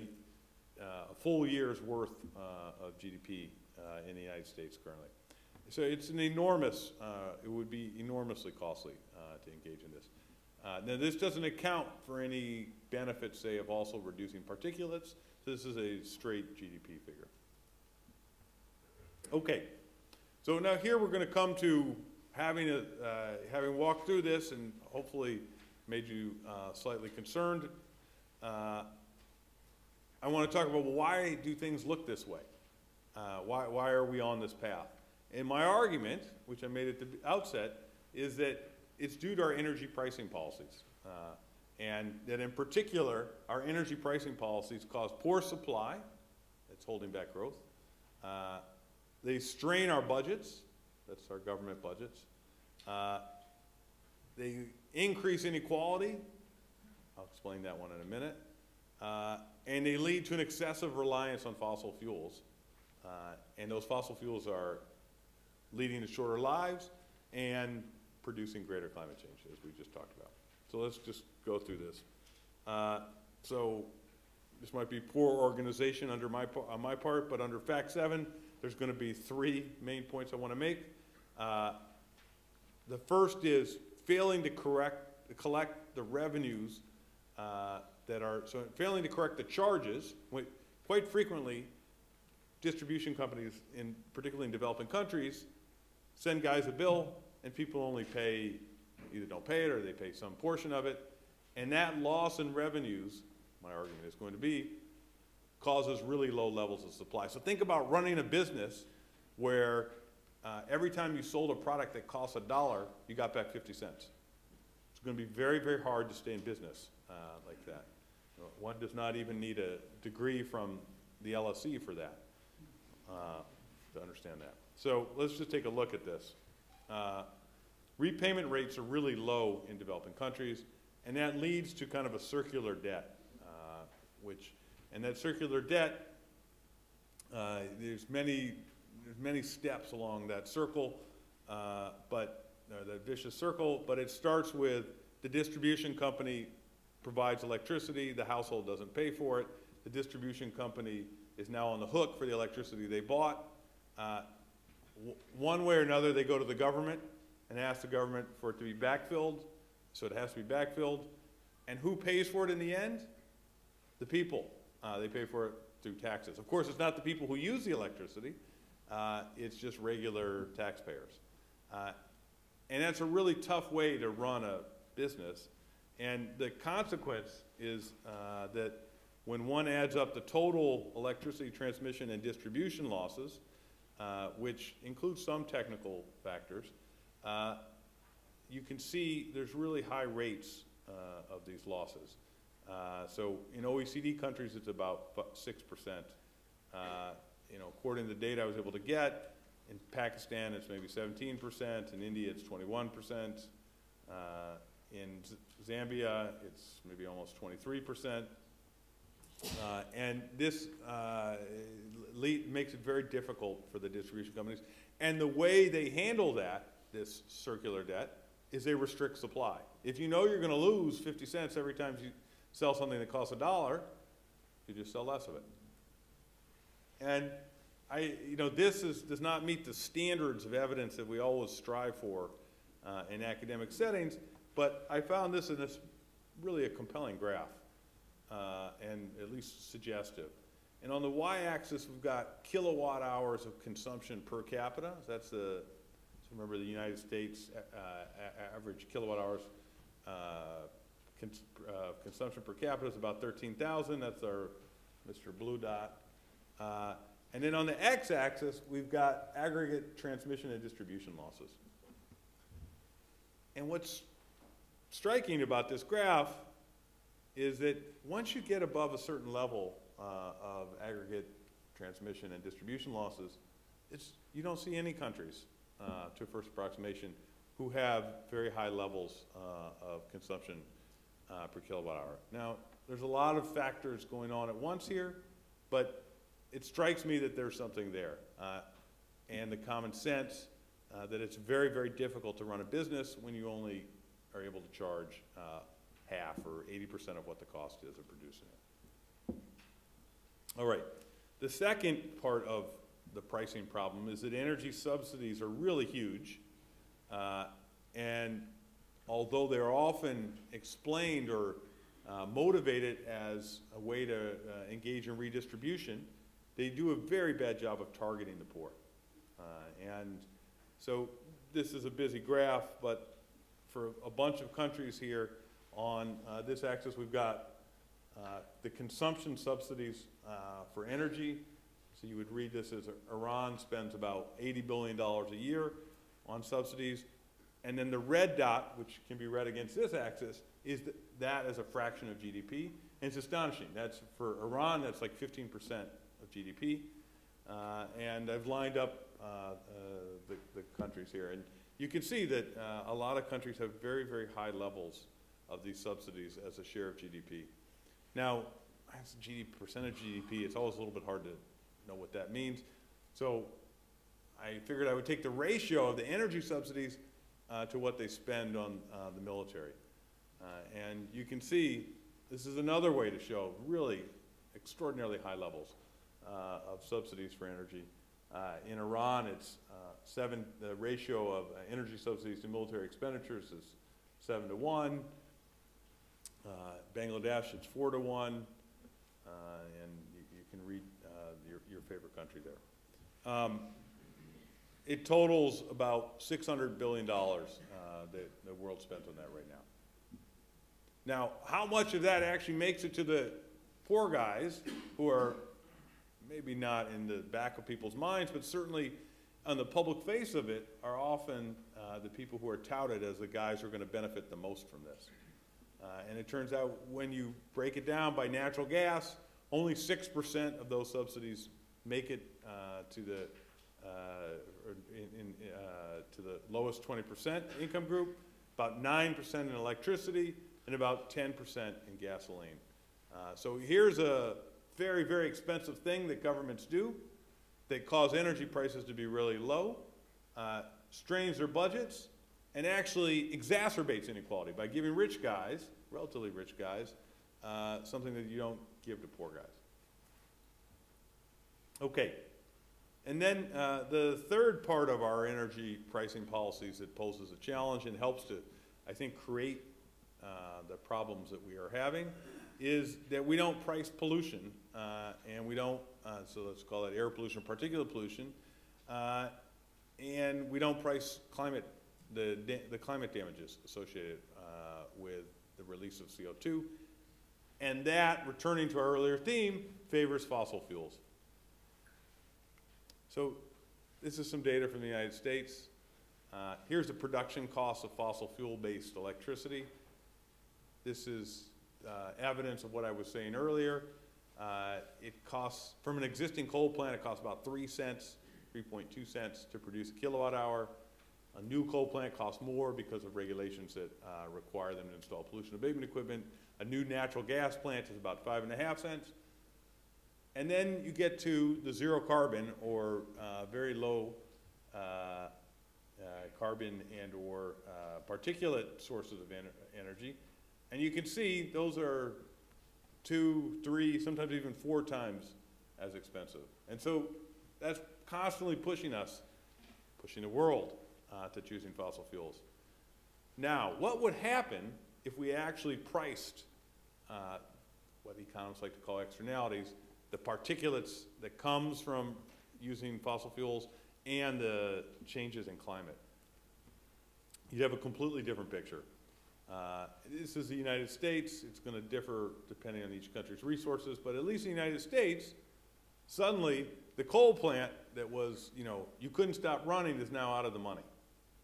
full year's worth of GDP in the United States currently. So it's an enormous, it would be enormously costly to engage in this. Now this doesn't account for any benefits, say, of also reducing particulates. So this is a straight GDP figure. Okay, so now here we're going to come to having walked through this and hopefully made you slightly concerned. I want to talk about, well, why do things look this way? Why are we on this path? And my argument, which I made at the outset, is that it's due to our energy pricing policies. And that in particular, our energy pricing policies cause poor supply, that's holding back growth. They strain our budgets, that's our government budgets. They increase inequality, I'll explain that one in a minute. And they lead to an excessive reliance on fossil fuels. And those fossil fuels are leading to shorter lives and producing greater climate change, as we just talked about. So let's just go through this. So this might be poor organization on my part, but under Fact 7, there's going to be 3 main points I want to make. The first is failing to collect the revenues failing to correct the charges. Quite frequently, distribution companies, particularly in developing countries, send guys a bill and people only pay, either don't pay it or they pay some portion of it. And that loss in revenues, my argument is going to be, causes really low levels of supply. So think about running a business where every time you sold a product that costs $1, you got back 50 cents. It's going to be very, very hard to stay in business like that. One does not even need a degree from the LSE for that, to understand that. So let's just take a look at this. Repayment rates are really low in developing countries, and that leads to kind of a circular debt, and that circular debt, there's many steps along that circle, that vicious circle, but it starts with the distribution company provides electricity, the household doesn't pay for it, the distribution company is now on the hook for the electricity they bought. One way or another, they go to the government and ask the government for it to be backfilled, so it has to be backfilled. And who pays for it in the end? The people. They pay for it through taxes. Of course, it's not the people who use the electricity, it's just regular taxpayers. And that's a really tough way to run a business. And the consequence is that when one adds up the total electricity transmission and distribution losses, which includes some technical factors, you can see there's really high rates of these losses. So in OECD countries, it's about 6%. According to the data I was able to get, in Pakistan it's maybe 17%, in India it's 21%, in Zambia it's maybe almost 23%. And this makes it very difficult for the distribution companies. And the way they handle this circular debt, is they restrict supply. If you know you're going to lose 50 cents every time you sell something that costs $1, You just sell less of it. And this does not meet the standards of evidence that we always strive for in academic settings, but I found this really a compelling graph, and at least suggestive. And on the y-axis, we've got kilowatt hours of consumption per capita. So remember the United States average kilowatt hours consumption per capita is about 13,000. That's our Mr. Blue Dot. And then on the x-axis, we've got aggregate transmission and distribution losses. And what's striking about this graph is that once you get above a certain level of aggregate transmission and distribution losses, you don't see any countries, to a first approximation, who have very high levels of consumption per kilowatt hour. Now, there's a lot of factors going on at once here, but it strikes me that there's something there. And the common sense that it's very, very difficult to run a business when you only are able to charge half or 80% of what the cost is of producing it. All right. The second part of the pricing problem is that energy subsidies are really huge. And although they're often explained or motivated as a way to engage in redistribution, they do a very bad job of targeting the poor. And so this is a busy graph, but for a bunch of countries here on this axis, we've got the consumption subsidies for energy. So you would read this as Iran spends about $80 billion a year on subsidies. And then the red dot, which can be read against this axis, is that as a fraction of GDP. And it's astonishing. That's for Iran, that's like 15% of GDP. And I've lined up the countries here. And you can see that a lot of countries have very, very high levels of these subsidies as a share of GDP. Now, as percentage of GDP, it's always a little bit hard to know what that means. So I figured I would take the ratio of the energy subsidies to what they spend on the military. And you can see this is another way to show really extraordinarily high levels of subsidies for energy. In Iran, it's the ratio of energy subsidies to military expenditures is 7 to 1. Bangladesh, it's 4 to 1. And you can read your favorite country there. It totals about $600 billion that the world spends on that right now. Now, how much of that actually makes it to the poor guys who are maybe not in the back of people's minds, but certainly on the public face of it are often the people who are touted as the guys who are going to benefit the most from this. And it turns out when you break it down by natural gas, only 6% of those subsidies make it to the to the lowest 20% income group, about 9% in electricity, and about 10% in gasoline. So here's a very, very expensive thing that governments do that cause energy prices to be really low, strains their budgets, and actually exacerbates inequality by giving rich guys, relatively rich guys, something that you don't give to poor guys. Okay. And then the third part of our energy pricing policies that poses a challenge and helps to, I think, create the problems that we are having is that we don't price pollution, and we don't, so let's call it air pollution, particulate pollution, and we don't price the climate damages associated with the release of CO2. And that, returning to our earlier theme, favors fossil fuels. So this is some data from the United States. Here's the production cost of fossil fuel-based electricity. This is evidence of what I was saying earlier. It costs, from an existing coal plant, it costs about 3 cents, 3.2 cents to produce a kilowatt hour. A new coal plant costs more because of regulations that require them to install pollution abatement equipment. A new natural gas plant is about 5.5 cents. And then you get to the zero carbon or very low carbon and or particulate sources of energy. And you can see those are 2, 3, sometimes even 4 times as expensive. And so that's constantly pushing the world to choosing fossil fuels. Now, what would happen if we actually priced what economists like to call externalities, the particulates that comes from using fossil fuels and the changes in climate? You'd have a completely different picture. This is the United States. It's going to differ depending on each country's resources, but at least in the United States, suddenly the coal plant that was, you couldn't stop running is now out of the money.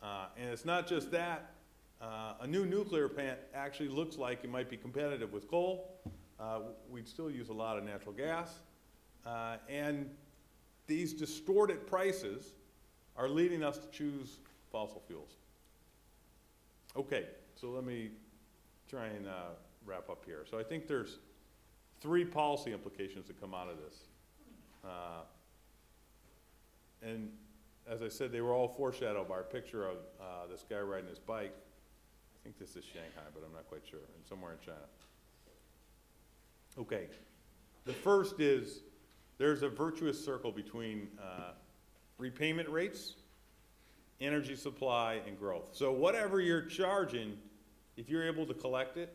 And it's not just that. A new nuclear plant actually looks like it might be competitive with coal. We'd still use a lot of natural gas. And these distorted prices are leading us to choose fossil fuels. Okay, so let me try and wrap up here. So I think there's 3 policy implications that come out of this. And as I said, they were all foreshadowed by a picture of this guy riding his bike. I think this is Shanghai, but I'm not quite sure, and somewhere in China. Okay, the first is there's a virtuous circle between repayment rates, energy supply, and growth. So whatever you're charging, if you're able to collect it,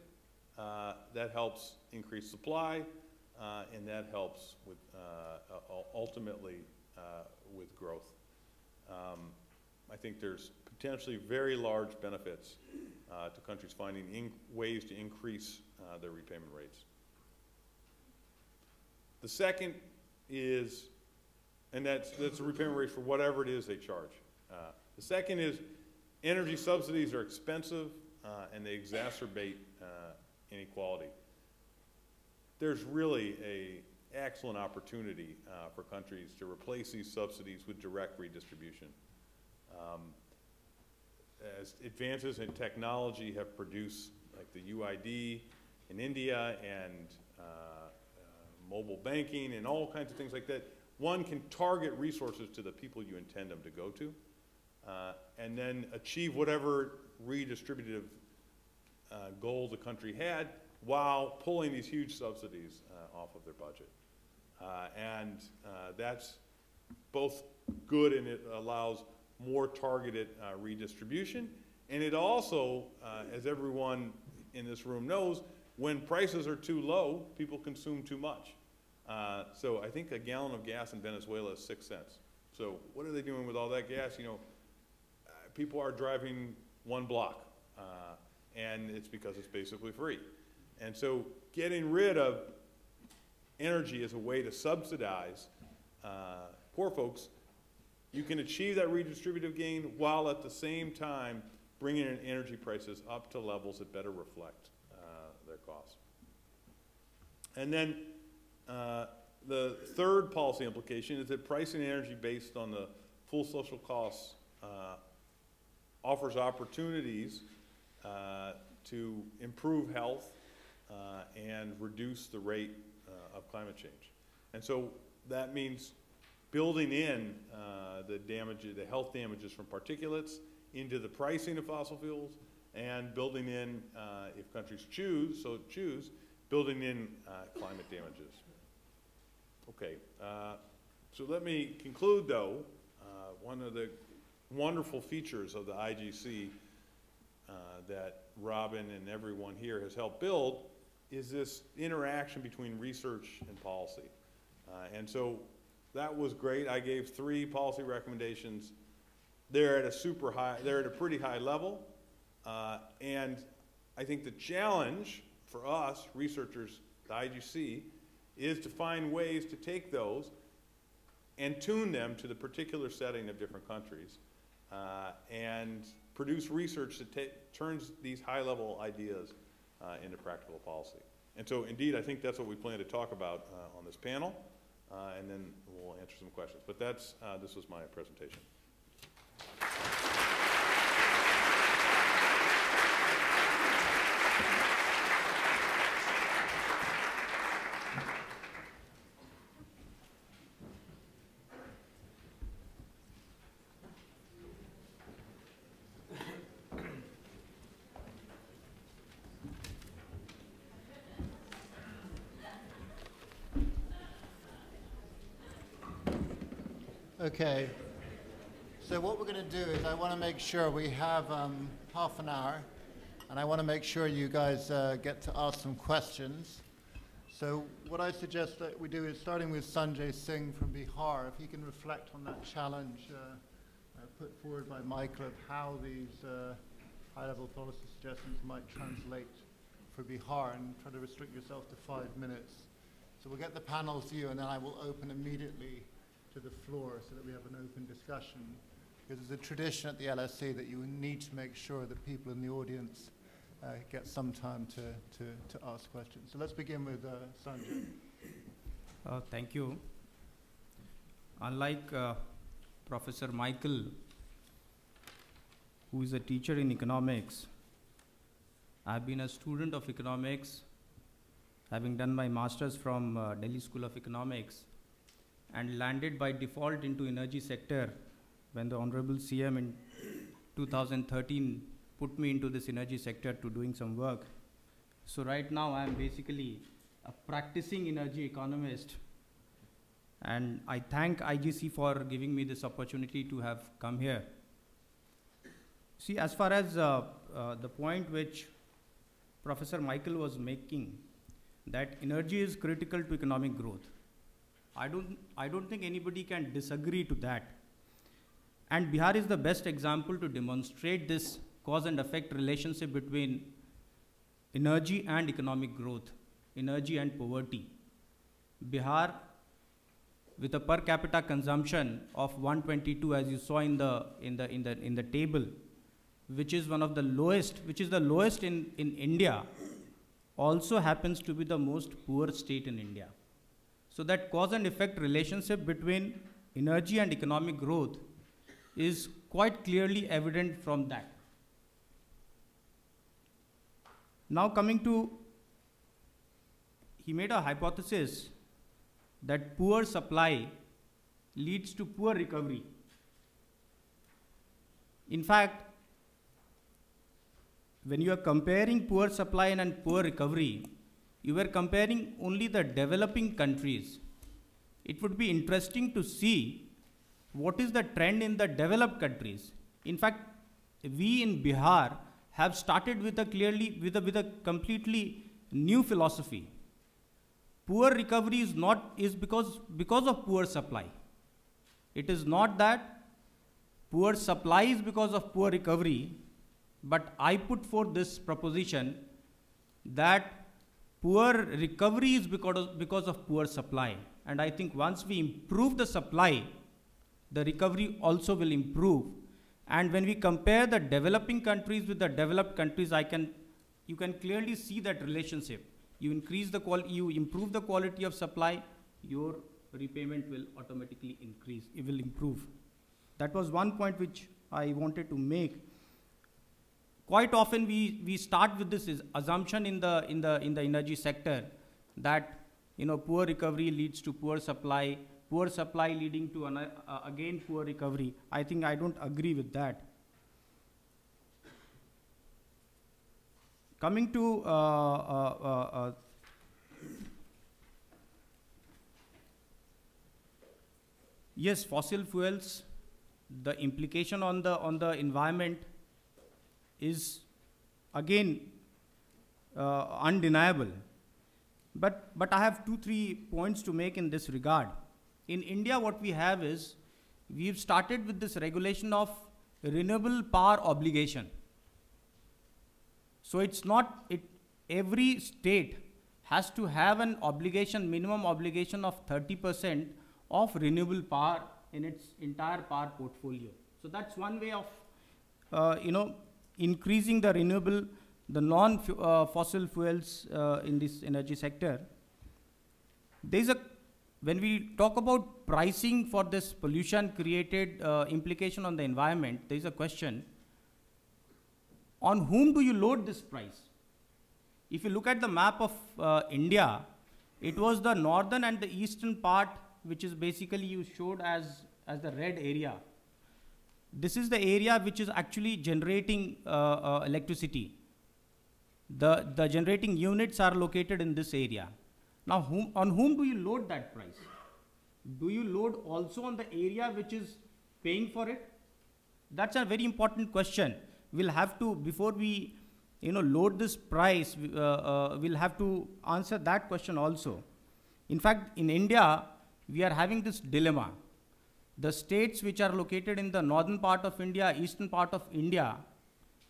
that helps increase supply, and that helps with ultimately with growth. I think there's potentially very large benefits to countries finding ways to increase their repayment rates. The second is, and that's the repayment rate for whatever it is they charge. The second is energy subsidies are expensive and they exacerbate inequality. There's really an excellent opportunity for countries to replace these subsidies with direct redistribution. As advances in technology have produced, like the UID in India and mobile banking and all kinds of things like that, one can target resources to the people you intend them to go to, and then achieve whatever redistributive goal the country had while pulling these huge subsidies off of their budget. And that's both good, and it allows more targeted redistribution. And it also, as everyone in this room knows, when prices are too low, people consume too much. So I think a gallon of gas in Venezuela is 6 cents. So what are they doing with all that gas? People are driving 1 block, and it's because it's basically free. And so getting rid of energy as a way to subsidize poor folks, you can achieve that redistributive gain while at the same time bringing in energy prices up to levels that better reflect their costs. And then the third policy implication is that pricing energy based on the full social costs offers opportunities to improve health and reduce the rate of climate change. And so that means building in the health damages from particulates into the pricing of fossil fuels, and building in, if countries choose, building in climate damages. Okay, so let me conclude though. One of the wonderful features of the IGC that Robin and everyone here has helped build is this interaction between research and policy. And so that was great. I gave 3 policy recommendations. They're at a pretty high level. And I think the challenge for us, researchers, the IGC, is to find ways to take those and tune them to the particular setting of different countries, and produce research that turns these high-level ideas into practical policy. And so, indeed, I think that's what we plan to talk about on this panel, and then we'll answer some questions. But this was my presentation. Okay. So what we're going to do is I want to make sure we have half an hour, and I want to make sure you guys get to ask some questions. So what I suggest that we do is, starting with Sanjay Singh from Bihar, if he can reflect on that challenge put forward by Michael of how these high-level policy suggestions might translate for Bihar, and try to restrict yourself to 5 minutes. So we'll get the panel's view, and then I will open immediately to the floor so that we have an open discussion. Because there's a tradition at the LSE that you need to make sure that people in the audience get some time to ask questions. So let's begin with Sanjay. Thank you. Unlike Professor Michael, who is a teacher in economics, I've been a student of economics, having done my master's from Delhi School of Economics, and landed by default into energy sector when the Honorable CM in 2013 put me into this energy sector to doing some work. So right now I'm basically a practicing energy economist, and I thank IGC for giving me this opportunity to have come here. See, as far as the point which Professor Michael was making, that energy is critical to economic growth, I don't think anybody can disagree to that. And Bihar is the best example to demonstrate this cause and effect relationship between energy and economic growth, energy and poverty. Bihar, with a per capita consumption of 122, as you saw in the table, which is one of the lowest, which is the lowest in India, also happens to be the most poor state in India. So that cause and effect relationship between energy and economic growth is quite clearly evident from that. Now coming to, he made a hypothesis that poor supply leads to poor recovery. In fact, when you are comparing poor supply and poor recovery, you were comparing only the developing countries. It would be interesting to see what is the trend in the developed countries. In fact, we in Bihar have started with a completely new philosophy. Poor recovery is because of poor supply. It is not that poor supply is because of poor recovery, but I put forth this proposition that poor recovery is because of poor supply. And I think once we improve the supply, the recovery also will improve. And when we compare the developing countries with the developed countries, you can clearly see that relationship. You improve the quality of supply, your repayment will automatically increase. It will improve. That was one point which I wanted to make. Quite often we start with this assumption in the energy sector that poor recovery leads to poor supply leading to again poor recovery. I think I don't agree with that. Coming to yes, fossil fuels, the implication on the environment is again undeniable. But I have 2-3 points to make in this regard. In India, what we have is, we've started with this regulation of renewable power obligation. So every state has to have an obligation, minimum obligation of 30% of renewable power in its entire power portfolio. So that's one way of, increasing the renewable, the non-fossil fuels in this energy sector. When we talk about pricing for this pollution created implication on the environment, there is a question, on whom do you load this price? If you look at the map of India, it was the northern and the eastern part, which is basically you showed as the red area. This is the area which is actually generating electricity. The generating units are located in this area. Now, on whom do you load that price? do you load also on the area which is paying for it? That's a very important question. We'll have to, before we load this price, we'll have to answer that question also. In fact, in India, we are having this dilemma. The states which are located in the northern part of India, eastern part of India,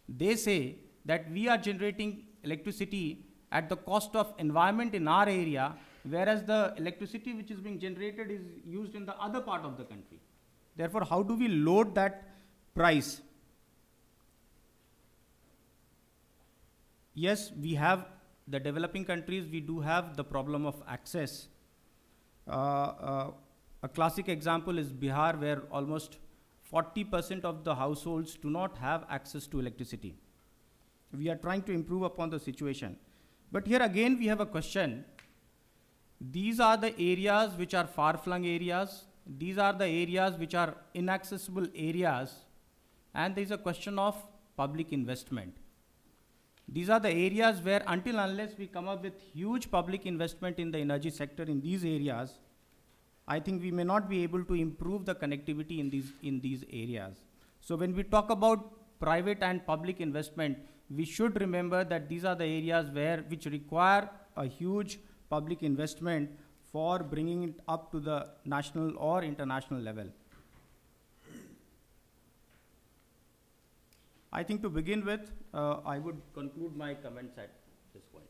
they say that we are generating electricity at the cost of environment in our area, whereas the electricity which is being generated is used in the other part of the country. Therefore, how do we load that price? Yes, we have the developing countries, we do have the problem of access. A classic example is Bihar, where almost 40% of the households do not have access to electricity. We are trying to improve upon the situation. But here again we have a question. These are the areas which are far-flung areas. These are the areas which are inaccessible areas. And there is a question of public investment. These are the areas where until unless we come up with huge public investment in the energy sector in these areas, I think we may not be able to improve the connectivity in these areas. So when we talk about private and public investment, we should remember that these are the areas which require a huge public investment for bringing it up to the national or international level. I think to begin with, I would conclude my comments at this point.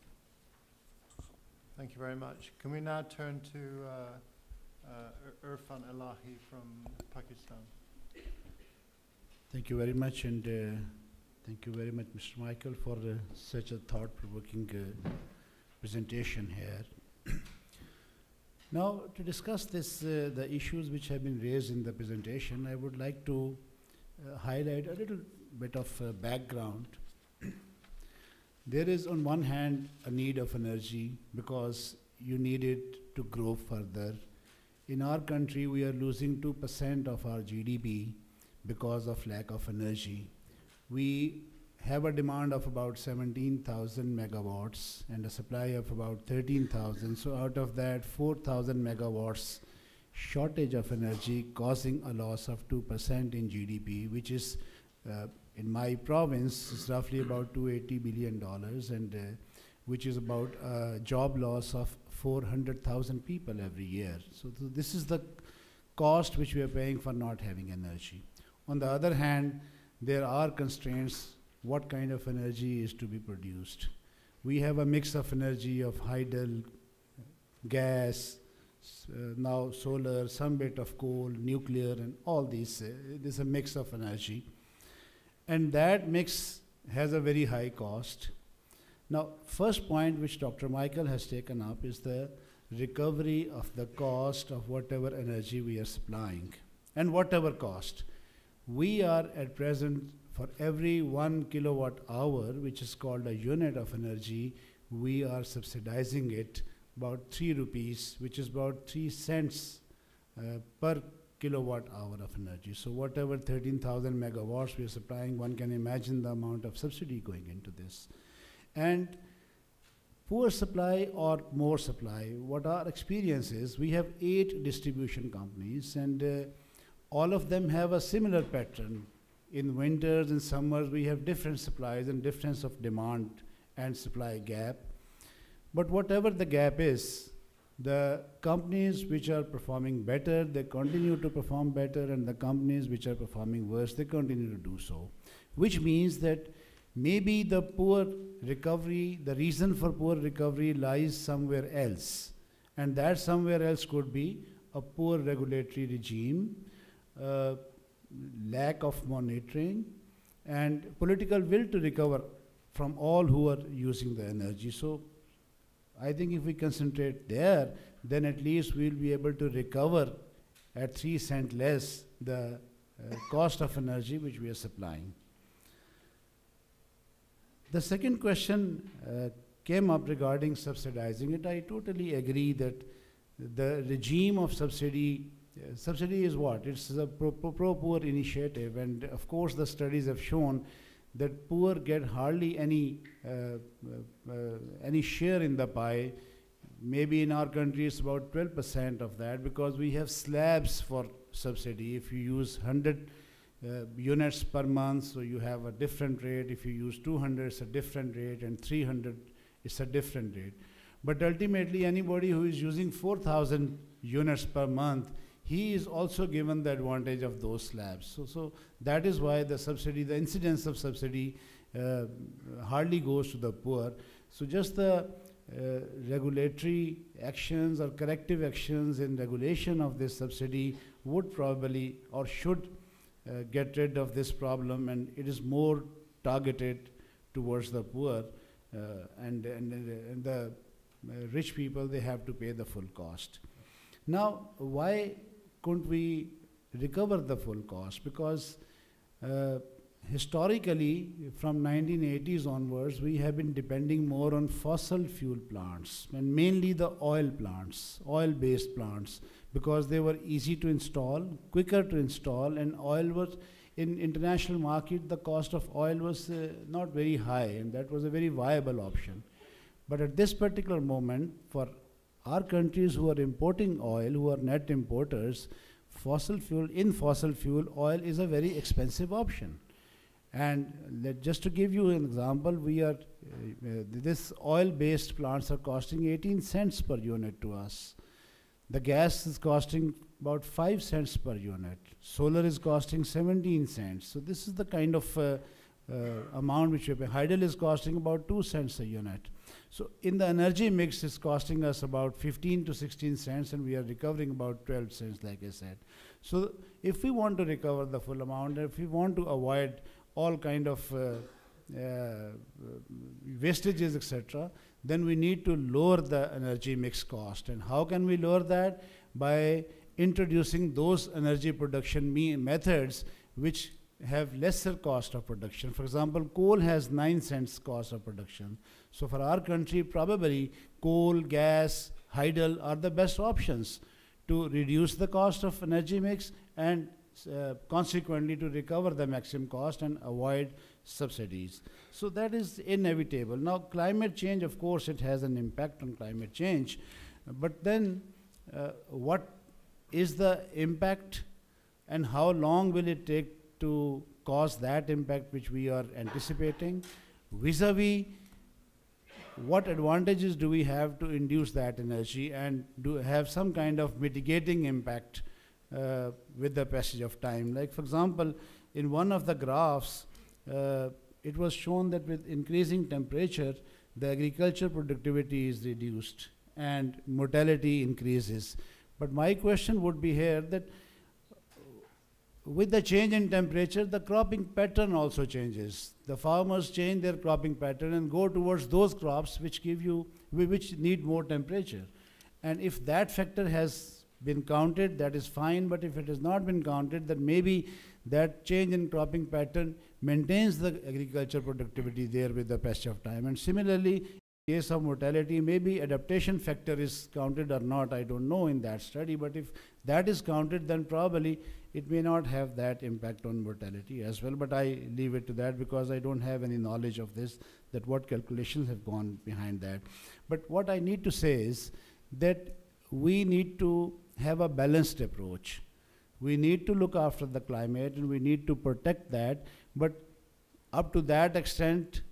Thank you very much. Can we now turn to Irfan Elahi from Pakistan? Thank you very much, and thank you very much, Mr. Michael, for such a thought-provoking presentation here. Now, to discuss this, the issues which have been raised in the presentation, I would like to highlight a little bit of background. There is, on one hand, a need of energy because you need it to grow further. In our country, we are losing 2% of our GDP because of lack of energy. We have a demand of about 17,000 megawatts and a supply of about 13,000. So out of that, 4,000 megawatts shortage of energy causing a loss of 2% in GDP, which is, in my province, is roughly about $280 billion, and which is about a job loss of 400,000 people every year. So this is the cost which we are paying for not having energy. On the other hand, there are constraints what kind of energy is to be produced. We have a mix of energy of hydel, gas, now solar, some bit of coal, nuclear, and all these. There's a mix of energy. And that mix has a very high cost. Now, first point which Dr. Michael has taken up is the recovery of the cost of whatever energy we are supplying, and whatever cost. We are at present, for every 1 kilowatt hour, which is called a unit of energy, we are subsidizing it about 3 rupees, which is about 3 cents per kilowatt hour of energy. So whatever 13,000 megawatts we are supplying, one can imagine the amount of subsidy going into this. And poor supply or more supply, what our experience is, we have 8 distribution companies, and all of them have a similar pattern. In winters and summers, we have different supplies and difference of demand and supply gap. But whatever the gap is, the companies which are performing better, they continue to perform better, and the companies which are performing worse, they continue to do so. Which means that maybe the poor recovery, the reason for poor recovery lies somewhere else. And that somewhere else could be a poor regulatory regime, lack of monitoring, and political will to recover from all who are using the energy. So I think if we concentrate there, then at least we'll be able to recover at 3 cents less the cost of energy which we are supplying. The second question came up regarding subsidizing it. I totally agree that the regime of subsidy is what? It's a pro-poor initiative, and of course the studies have shown that poor get hardly any share in the pie. maybe in our country it's about 12% of that, because we have slabs for subsidy. If you use 100 units per month, so you have a different rate. If you use 200, it's a different rate, and 300, it's a different rate. But ultimately, anybody who is using 4,000 units per month, he is also given the advantage of those slabs. So that is why the subsidy, the incidence of subsidy hardly goes to the poor. So just the regulatory actions or corrective actions in regulation of this subsidy would probably or should get rid of this problem, and it is more targeted towards the poor, and the rich people, they have to pay the full cost. Now, why couldn't we recover the full cost? Because historically, from 1980s onwards, we have been depending more on fossil fuel plants, and mainly the oil plants, oil-based plants, because they were easy to install, quicker to install, and oil was, in international market, the cost of oil was not very high, and that was a very viable option. But at this particular moment, for our countries who are importing oil, who are net importers, fossil fuel oil is a very expensive option. And just to give you an example, we are this oil-based plants are costing 18 cents per unit to us. The gas is costing about 5 cents per unit. Solar is costing 17 cents. So this is the kind of amount which we pay. Hydel is costing about 2 cents a unit. So in the energy mix, it's costing us about 15 to 16 cents, and we are recovering about 12 cents, like I said. So if we want to recover the full amount, if we want to avoid all kind of wastages, etc., then we need to lower the energy mix cost. And how can we lower that? By introducing those energy production methods which have lesser cost of production. For example, coal has 9 cents cost of production. So for our country, probably coal, gas, hydel are the best options to reduce the cost of energy mix and consequently to recover the maximum cost and avoid subsidies. So that is inevitable. Now, climate change, of course, it has an impact on climate change. But then what is the impact, and how long will it take to cause that impact which we are anticipating? Vis-a-vis, what advantages do we have to induce that energy and do have some kind of mitigating impact with the passage of time? Like, for example, in one of the graphs, it was shown that with increasing temperature, the agriculture productivity is reduced and mortality increases. But my question would be here that with the change in temperature, the cropping pattern also changes. The farmers change their cropping pattern and go towards those crops which need more temperature. And if that factor has been counted, that is fine. But if it has not been counted, then maybe that change in cropping pattern maintains the agriculture productivity there with the passage of time. And similarly, in case of mortality, maybe adaptation factor is counted or not, I don't know in that study. But if that is counted, then probably it may not have that impact on mortality as well. But I leave it to that because I don't have any knowledge of this, that what calculations have gone behind that. But what I need to say is that we need to have a balanced approach. We need to look after the climate and we need to protect that, but up to that extent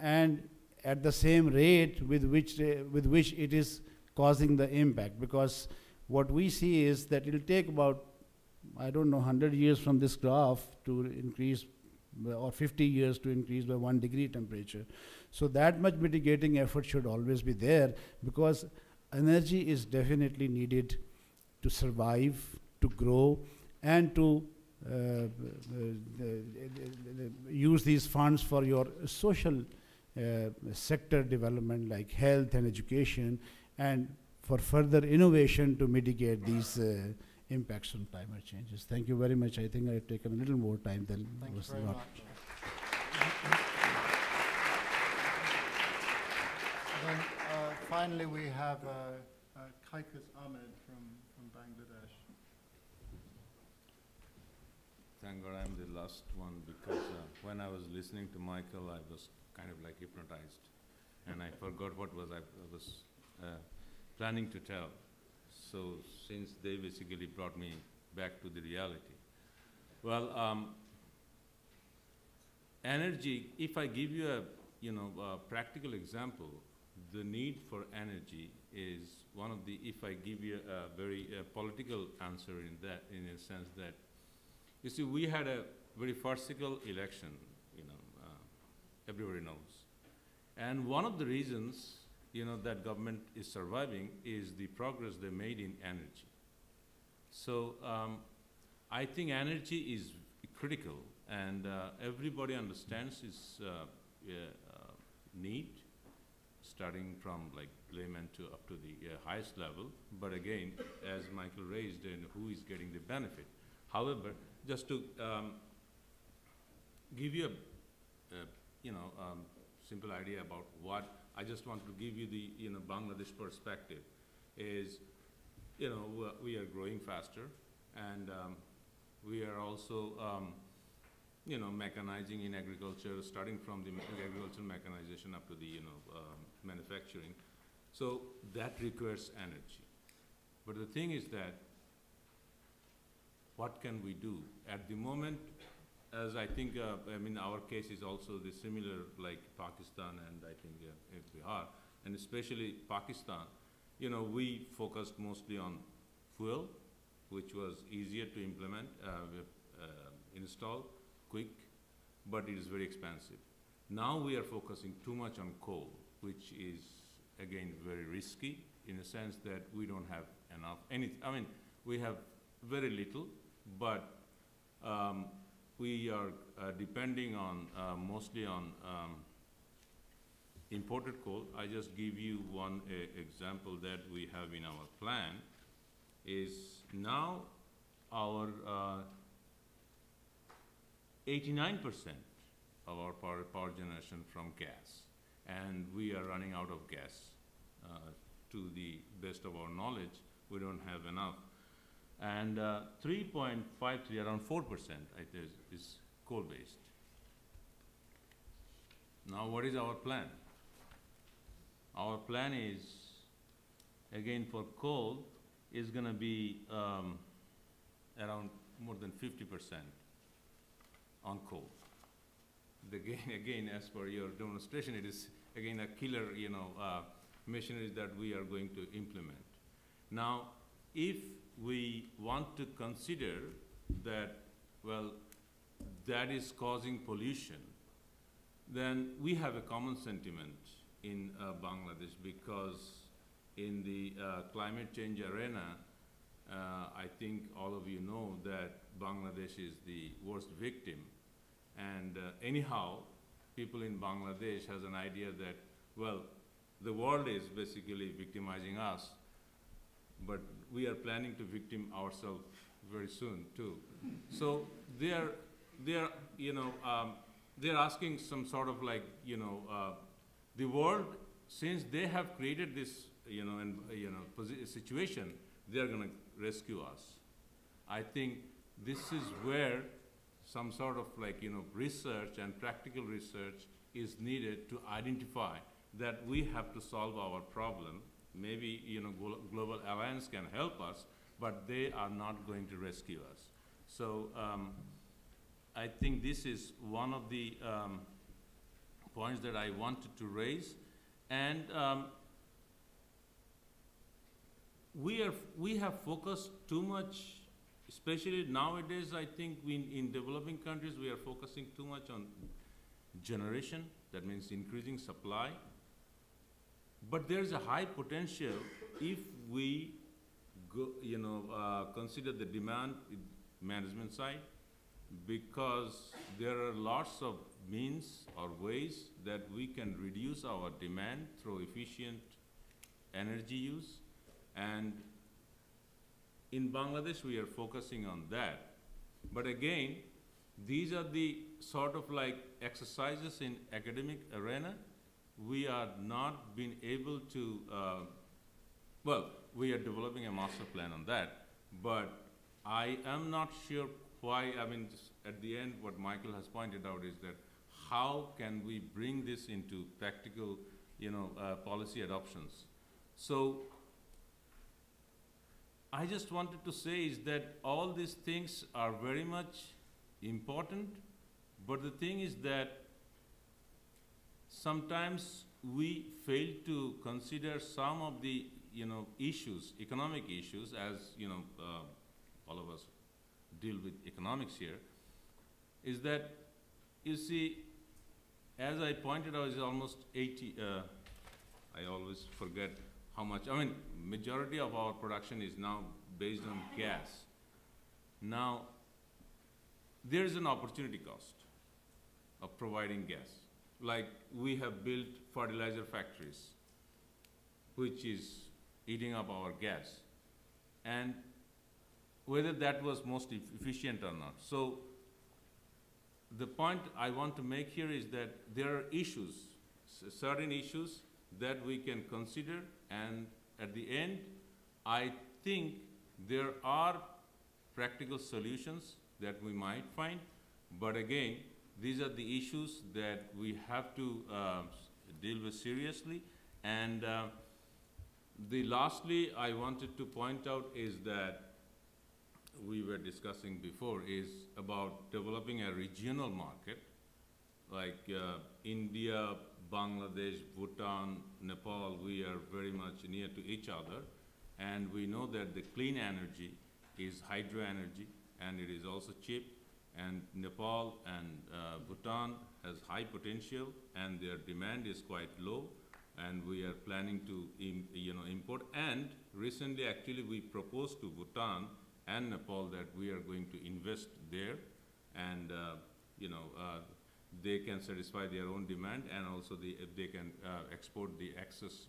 and at the same rate with which it is causing the impact. Because what we see is that it will take about, I don't know, 100 years from this graph to increase, or 50 years to increase by 1 degree temperature. So that much mitigating effort should always be there, because energy is definitely needed to survive, to grow, and to use these funds for your social sector development like health and education, and for further innovation to mitigate these impacts on climate changes. Thank you very much. I think I've taken a little more time than Thank was you very not. much. Then finally we have Kaikaus Ahmad from Bangladesh. Thank God I'm the last one, because when I was listening to Michael, I was kind of like hypnotized, and I forgot what was I was planning to tell. So since they basically brought me back to the reality. Well, energy, if I give you a practical example, the need for energy is one of the, if I give you a very political answer in that, in a sense that, you see, we had a very farcical election, everybody knows. And one of the reasons, that government is surviving is the progress they made in energy. So I think energy is critical, and everybody understands its need, starting from like layman to up to the highest level. But again, as Michael raised, and who is getting the benefit. However, just to give you a simple idea about what I just want to give you the Bangladesh perspective is, we are growing faster, and we are also mechanizing in agriculture, starting from the agricultural mechanization up to the manufacturing. So that requires energy. But the thing is that what can we do at the moment? As I think, our case is also the similar like Pakistan and I think Bihar, and especially Pakistan. We focused mostly on fuel, which was easier to implement, install, quick, but it is very expensive. Now we are focusing too much on coal, which is again very risky in a sense that we don't have enough. We have very little, but we are depending on mostly on imported coal. I just give you one example that we have in our plan is now our 89% of our power generation from gas, and we are running out of gas. To the best of our knowledge, we don't have enough. And 3.53, around 4%, is coal-based. Now, what is our plan? Our plan is, again, for coal, is going to be around more than 50% on coal. Again, as per your demonstration, it is, again, a killer, machinery that we are going to implement. Now, if we want to consider that, well, that is causing pollution, then we have a common sentiment in Bangladesh, because in the climate change arena, I think all of you know that Bangladesh is the worst victim. And anyhow, people in Bangladesh has an idea that, well, the world is basically victimizing us, but we are planning to victim ourselves very soon too. So they're asking some sort of like, the world, since they have created this, situation, they're going to rescue us. I think this is where some sort of like, research and practical research is needed to identify that we have to solve our problem. Maybe, Global Alliance can help us, but they are not going to rescue us. So I think this is one of the points that I wanted to raise. And we have focused too much, especially nowadays. I think in developing countries, we are focusing too much on generation. That means increasing supply. But there's a high potential if we go, consider the demand management side, because there are lots of means or ways that we can reduce our demand through efficient energy use. And in Bangladesh, we are focusing on that. But again, these are the sort of like exercises in academic arena. We are not being able to, we are developing a master plan on that, but I am not sure why. Just at the end, what Michael has pointed out is that how can we bring this into practical, policy adoptions? So I just wanted to say is that all these things are very much important, but the thing is that sometimes we fail to consider some of the, issues, economic issues, as, all of us deal with economics here, is that, you see, as I pointed out, is almost 80, I always forget how much, majority of our production is now based on gas. Now, there is an opportunity cost of providing gas. Like, we have built fertilizer factories, which is eating up our gas, and whether that was most efficient or not. So, the point I want to make here is that there are issues, certain issues that we can consider, and at the end, I think there are practical solutions that we might find, but again, these are the issues that we have to deal with seriously. And lastly, I wanted to point out is that we were discussing before is about developing a regional market, like India, Bangladesh, Bhutan, Nepal. We are very much near to each other, and we know that the clean energy is hydro energy, and it is also cheap. And Nepal and Bhutan has high potential, and their demand is quite low, and we are planning to import. And recently, actually, we proposed to Bhutan and Nepal that we are going to invest there, and they can satisfy their own demand, and also they can export the excess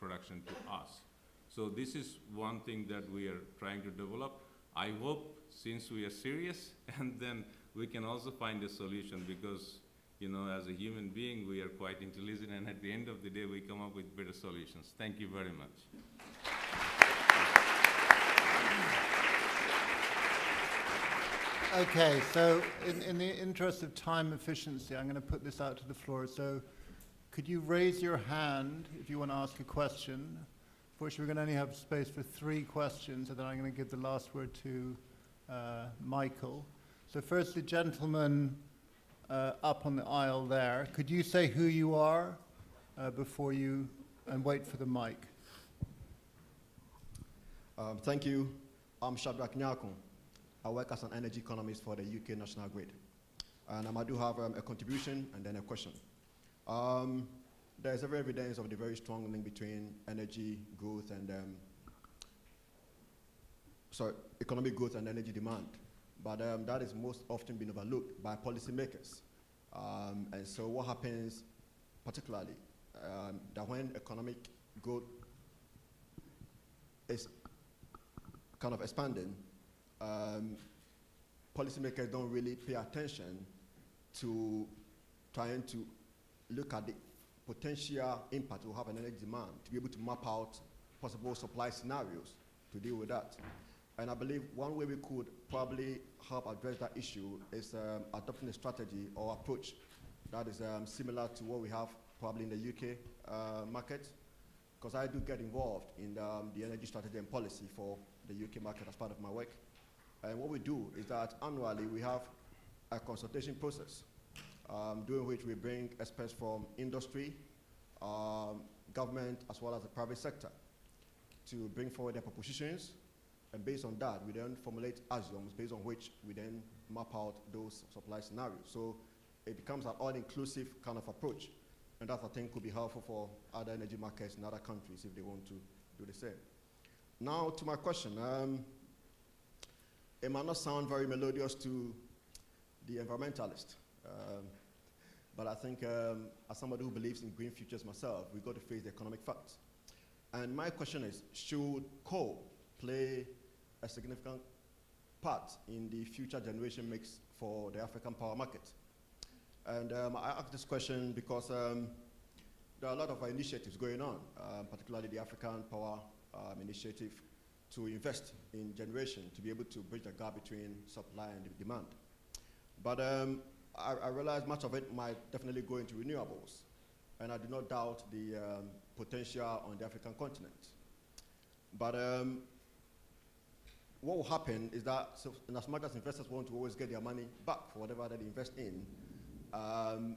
production to us. So this is one thing that we are trying to develop. I hope, since we are serious, and then we can also find a solution, because as a human being, we are quite intelligent, and at the end of the day, we come up with better solutions. Thank you very much. Okay, so in the interest of time efficiency, I'm going to put this out to the floor. So could you raise your hand if you want to ask a question? Fortunately, we're going to only have space for 3 questions, and then I'm going to give the last word to Michael. So first, the gentleman up on the aisle there. Could you say who you are before you, and wait for the mic? Thank you. I'm Shadrach Nyakun. I work as an energy economist for the UK National Grid. And I do have a contribution and then a question. There's every evidence of the very strong link between energy growth and economic growth and energy demand. But that is most often been overlooked by policymakers. And so what happens particularly, that when economic growth is kind of expanding, policymakers don't really pay attention to trying to look at the potential impact it will have on energy demand, to be able to map out possible supply scenarios to deal with that. And I believe one way we could probably help address that issue is adopting a strategy or approach that is similar to what we have probably in the UK market, because I do get involved in the energy strategy and policy for the UK market as part of my work. And what we do is that annually we have a consultation process, during which we bring experts from industry, government, as well as the private sector, to bring forward their propositions. And based on that, we then formulate axioms based on which we then map out those supply scenarios. So it becomes an all-inclusive kind of approach. And that, I think, could be helpful for other energy markets in other countries if they want to do the same. Now, to my question. It might not sound very melodious to the environmentalist, but I think as somebody who believes in green futures myself, we've got to face the economic facts. And my question is, should coal play a significant part in the future generation mix for the African power market? And I ask this question because there are a lot of initiatives going on, particularly the African Power Initiative, to invest in generation to be able to bridge the gap between supply and demand. But I realize much of it might definitely go into renewables, and I do not doubt the potential on the African continent. But what will happen is that, so, and as much as investors want to always get their money back for whatever they invest in, can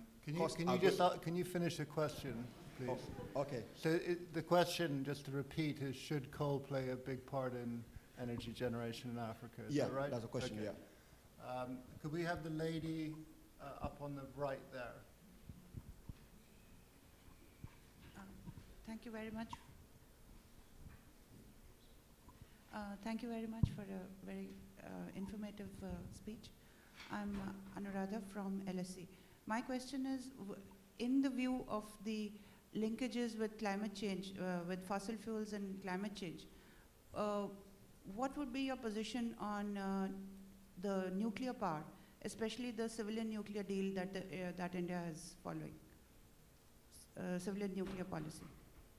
you finish the question, please? Oh, okay. So the question, just to repeat, is should coal play a big part in energy generation in Africa? Is that right? That's the question. Okay. Yeah. Could we have the lady up on the right there? Thank you very much. Thank you very much for a very informative speech. I'm Anuradha from LSE. My question is, in the view of the linkages with climate change, with fossil fuels and climate change, what would be your position on the nuclear power, especially the civilian nuclear deal that India is following, civilian nuclear policy?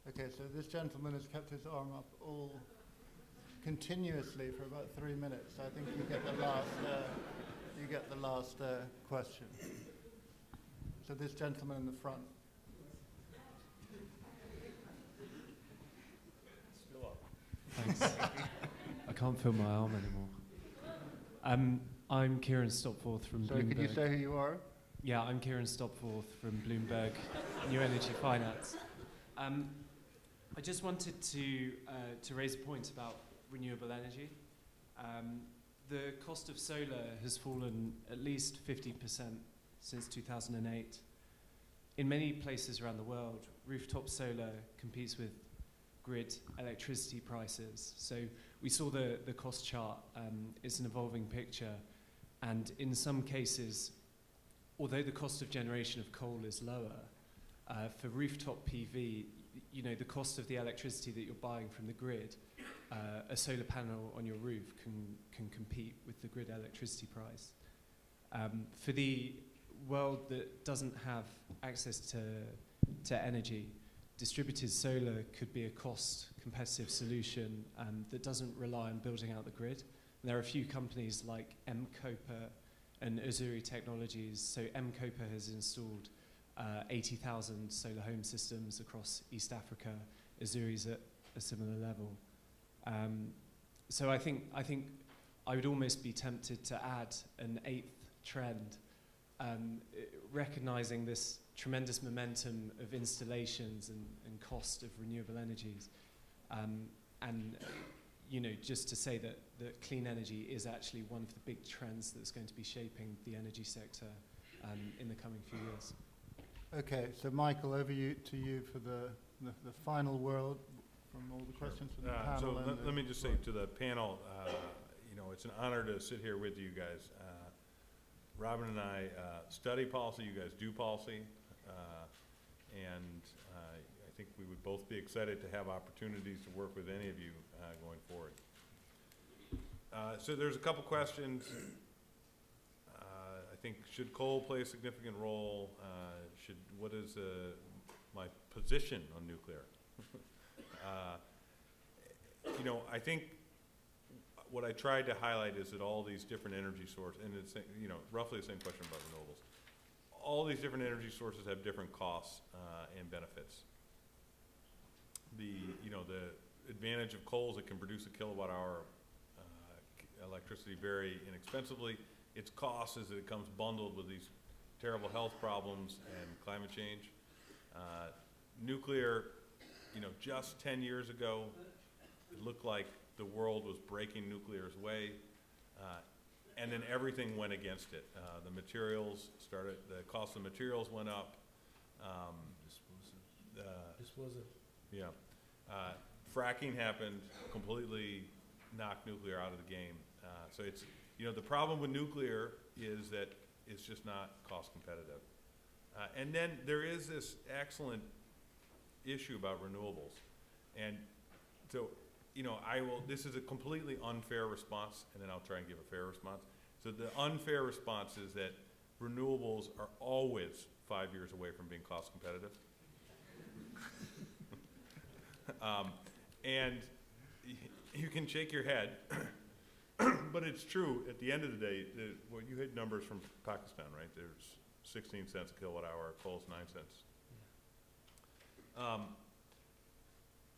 Okay, so this gentleman has kept his arm up all continuously for about 3 minutes. I think you get the last question. So this gentleman in the front. Still up. Thanks. I can't feel my arm anymore. I'm Kieran Stopforth from Sorry, Bloomberg. could you say who you are? Yeah, I'm Kieran Stopforth from Bloomberg New Energy Finance. I just wanted to raise a point about renewable energy. The cost of solar has fallen at least 50% since 2008. In many places around the world, rooftop solar competes with grid electricity prices. So we saw the cost chart. It's an evolving picture. And in some cases, although the cost of generation of coal is lower, for rooftop PV, you know, the cost of the electricity that you're buying from the grid, a solar panel on your roof can compete with the grid electricity price. For the world that doesn't have access to energy, distributed solar could be a cost competitive solution that doesn't rely on building out the grid. And there are a few companies like M-Copa and Azuri Technologies. So M-Copa has installed 80,000 solar home systems across East Africa. Azuri's at a similar level. So I think I would almost be tempted to add an eighth trend, recognizing this tremendous momentum of installations and cost of renewable energies. And you know, just to say that clean energy is actually one of the big trends that's going to be shaping the energy sector in the coming few years. Okay, so Michael, over to you for the final word from all the questions from the panel. So let me just say to the panel, you know, it's an honor to sit here with you guys. Robin and I study policy, you guys do policy, and I think we would both be excited to have opportunities to work with any of you going forward. So there's a couple questions. I think, should coal play a significant role? What is my position on nuclear? You know, I think what I tried to highlight is that all these different energy sources, and it's, you know, roughly the same question about renewables. All these different energy sources have different costs and benefits. You know, the advantage of coal is it can produce a kilowatt hour electricity very inexpensively. Its cost is that it comes bundled with these terrible health problems and climate change. Nuclear, you know, just 10 years ago, it looked like the world was breaking nuclear's way, and then everything went against it. The materials started, the cost of materials went up. Yeah. Fracking happened, completely knocked nuclear out of the game. So it's, you know, the problem with nuclear is that it's just not cost competitive. And then there is this excellent issue about renewables. And so, you know, this is a completely unfair response, and then I'll try and give a fair response. So the unfair response is that renewables are always 5 years away from being cost competitive. And you can shake your head, but it's true. At the end of the day, well, you had numbers from Pakistan, right? There's 16 cents a kilowatt hour, coal's 9 cents.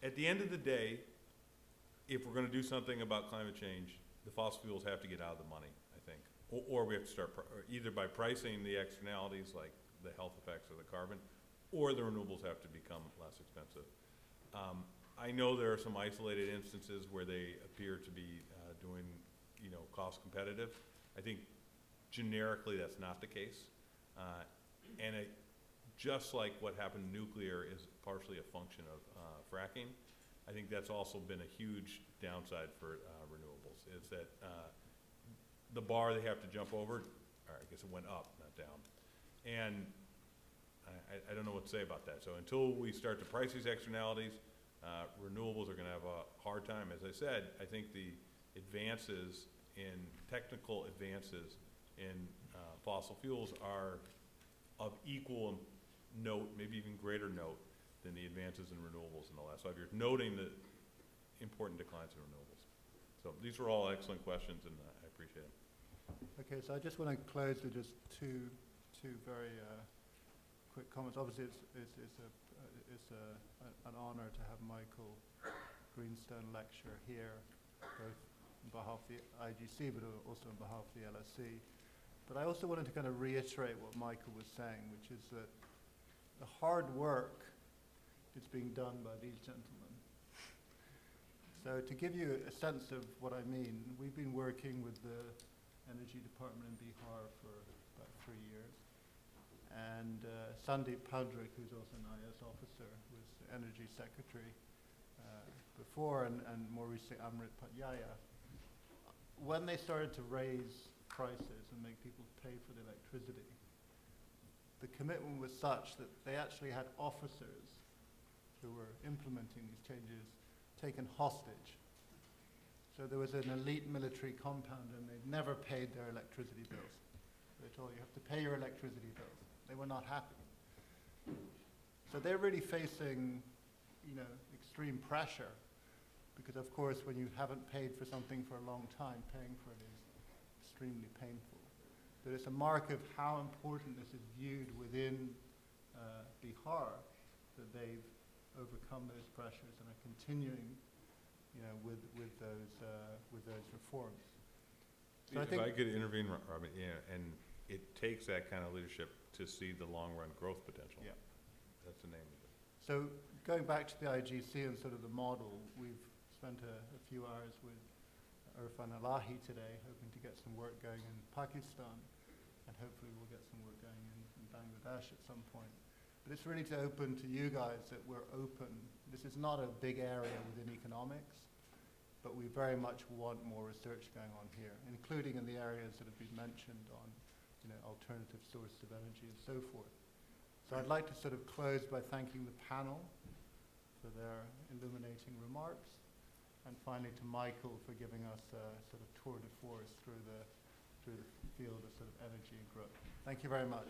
At the end of the day, if we're going to do something about climate change, the fossil fuels have to get out of the money, I think. Or we have to start either by pricing the externalities like the health effects of the carbon, or the renewables have to become less expensive. I know there are some isolated instances where they appear to be doing, cost competitive. I think generically that's not the case. Just like what happened in nuclear is partially a function of fracking, I think that's also been a huge downside for renewables, is that the bar they have to jump over, or I guess it went up, not down. And I don't know what to say about that. So until we start to price these externalities, renewables are going to have a hard time. As I said, I think the advances in technical advances in fossil fuels are of equal note, maybe even greater note, than the advances in renewables in the last 5 years, noting the important declines in renewables. So these were all excellent questions, and I appreciate it. Okay, so I just want to close with just two very quick comments. Obviously, it's an honor to have Michael Greenstone lecture here, both on behalf of the IGC, but also on behalf of the LSE. But I also wanted to kind of reiterate what Michael was saying, which is that the hard work is being done by these gentlemen. So to give you a sense of what I mean, we've been working with the Energy Department in Bihar for about 3 years. And Sandeep Pandrik, who's also an IS officer, was the Energy Secretary before, and more recently Amrit Patyaya. When they started to raise prices and make people pay for the electricity, the commitment was such that they actually had officers who were implementing these changes taken hostage. So there was an elite military compound and they'd never paid their electricity bills. They told you have to pay your electricity bills. They were not happy. So they're really facing, extreme pressure because of course when you haven't paid for something for a long time, paying for it is extremely painful. But it's a mark of how important this is viewed within Bihar, that they've overcome those pressures and are continuing, with those reforms. So if I could intervene, Robin, and it takes that kind of leadership to see the long-run growth potential. Yeah. That's the name of it. So going back to the IGC and sort of the model, we've spent a few hours with Irfan Alahi today, hoping to get some work going in Pakistan, and hopefully we'll get some work going in Bangladesh at some point. But it's really to open to you guys that we're open. This is not a big area within economics, but we very much want more research going on here, including in the areas that have been mentioned on, alternative sources of energy and so forth. So I'd like to sort of close by thanking the panel for their illuminating remarks, and finally to Michael for giving us a sort of tour de force through the field of sort of energy and growth. Thank you very much.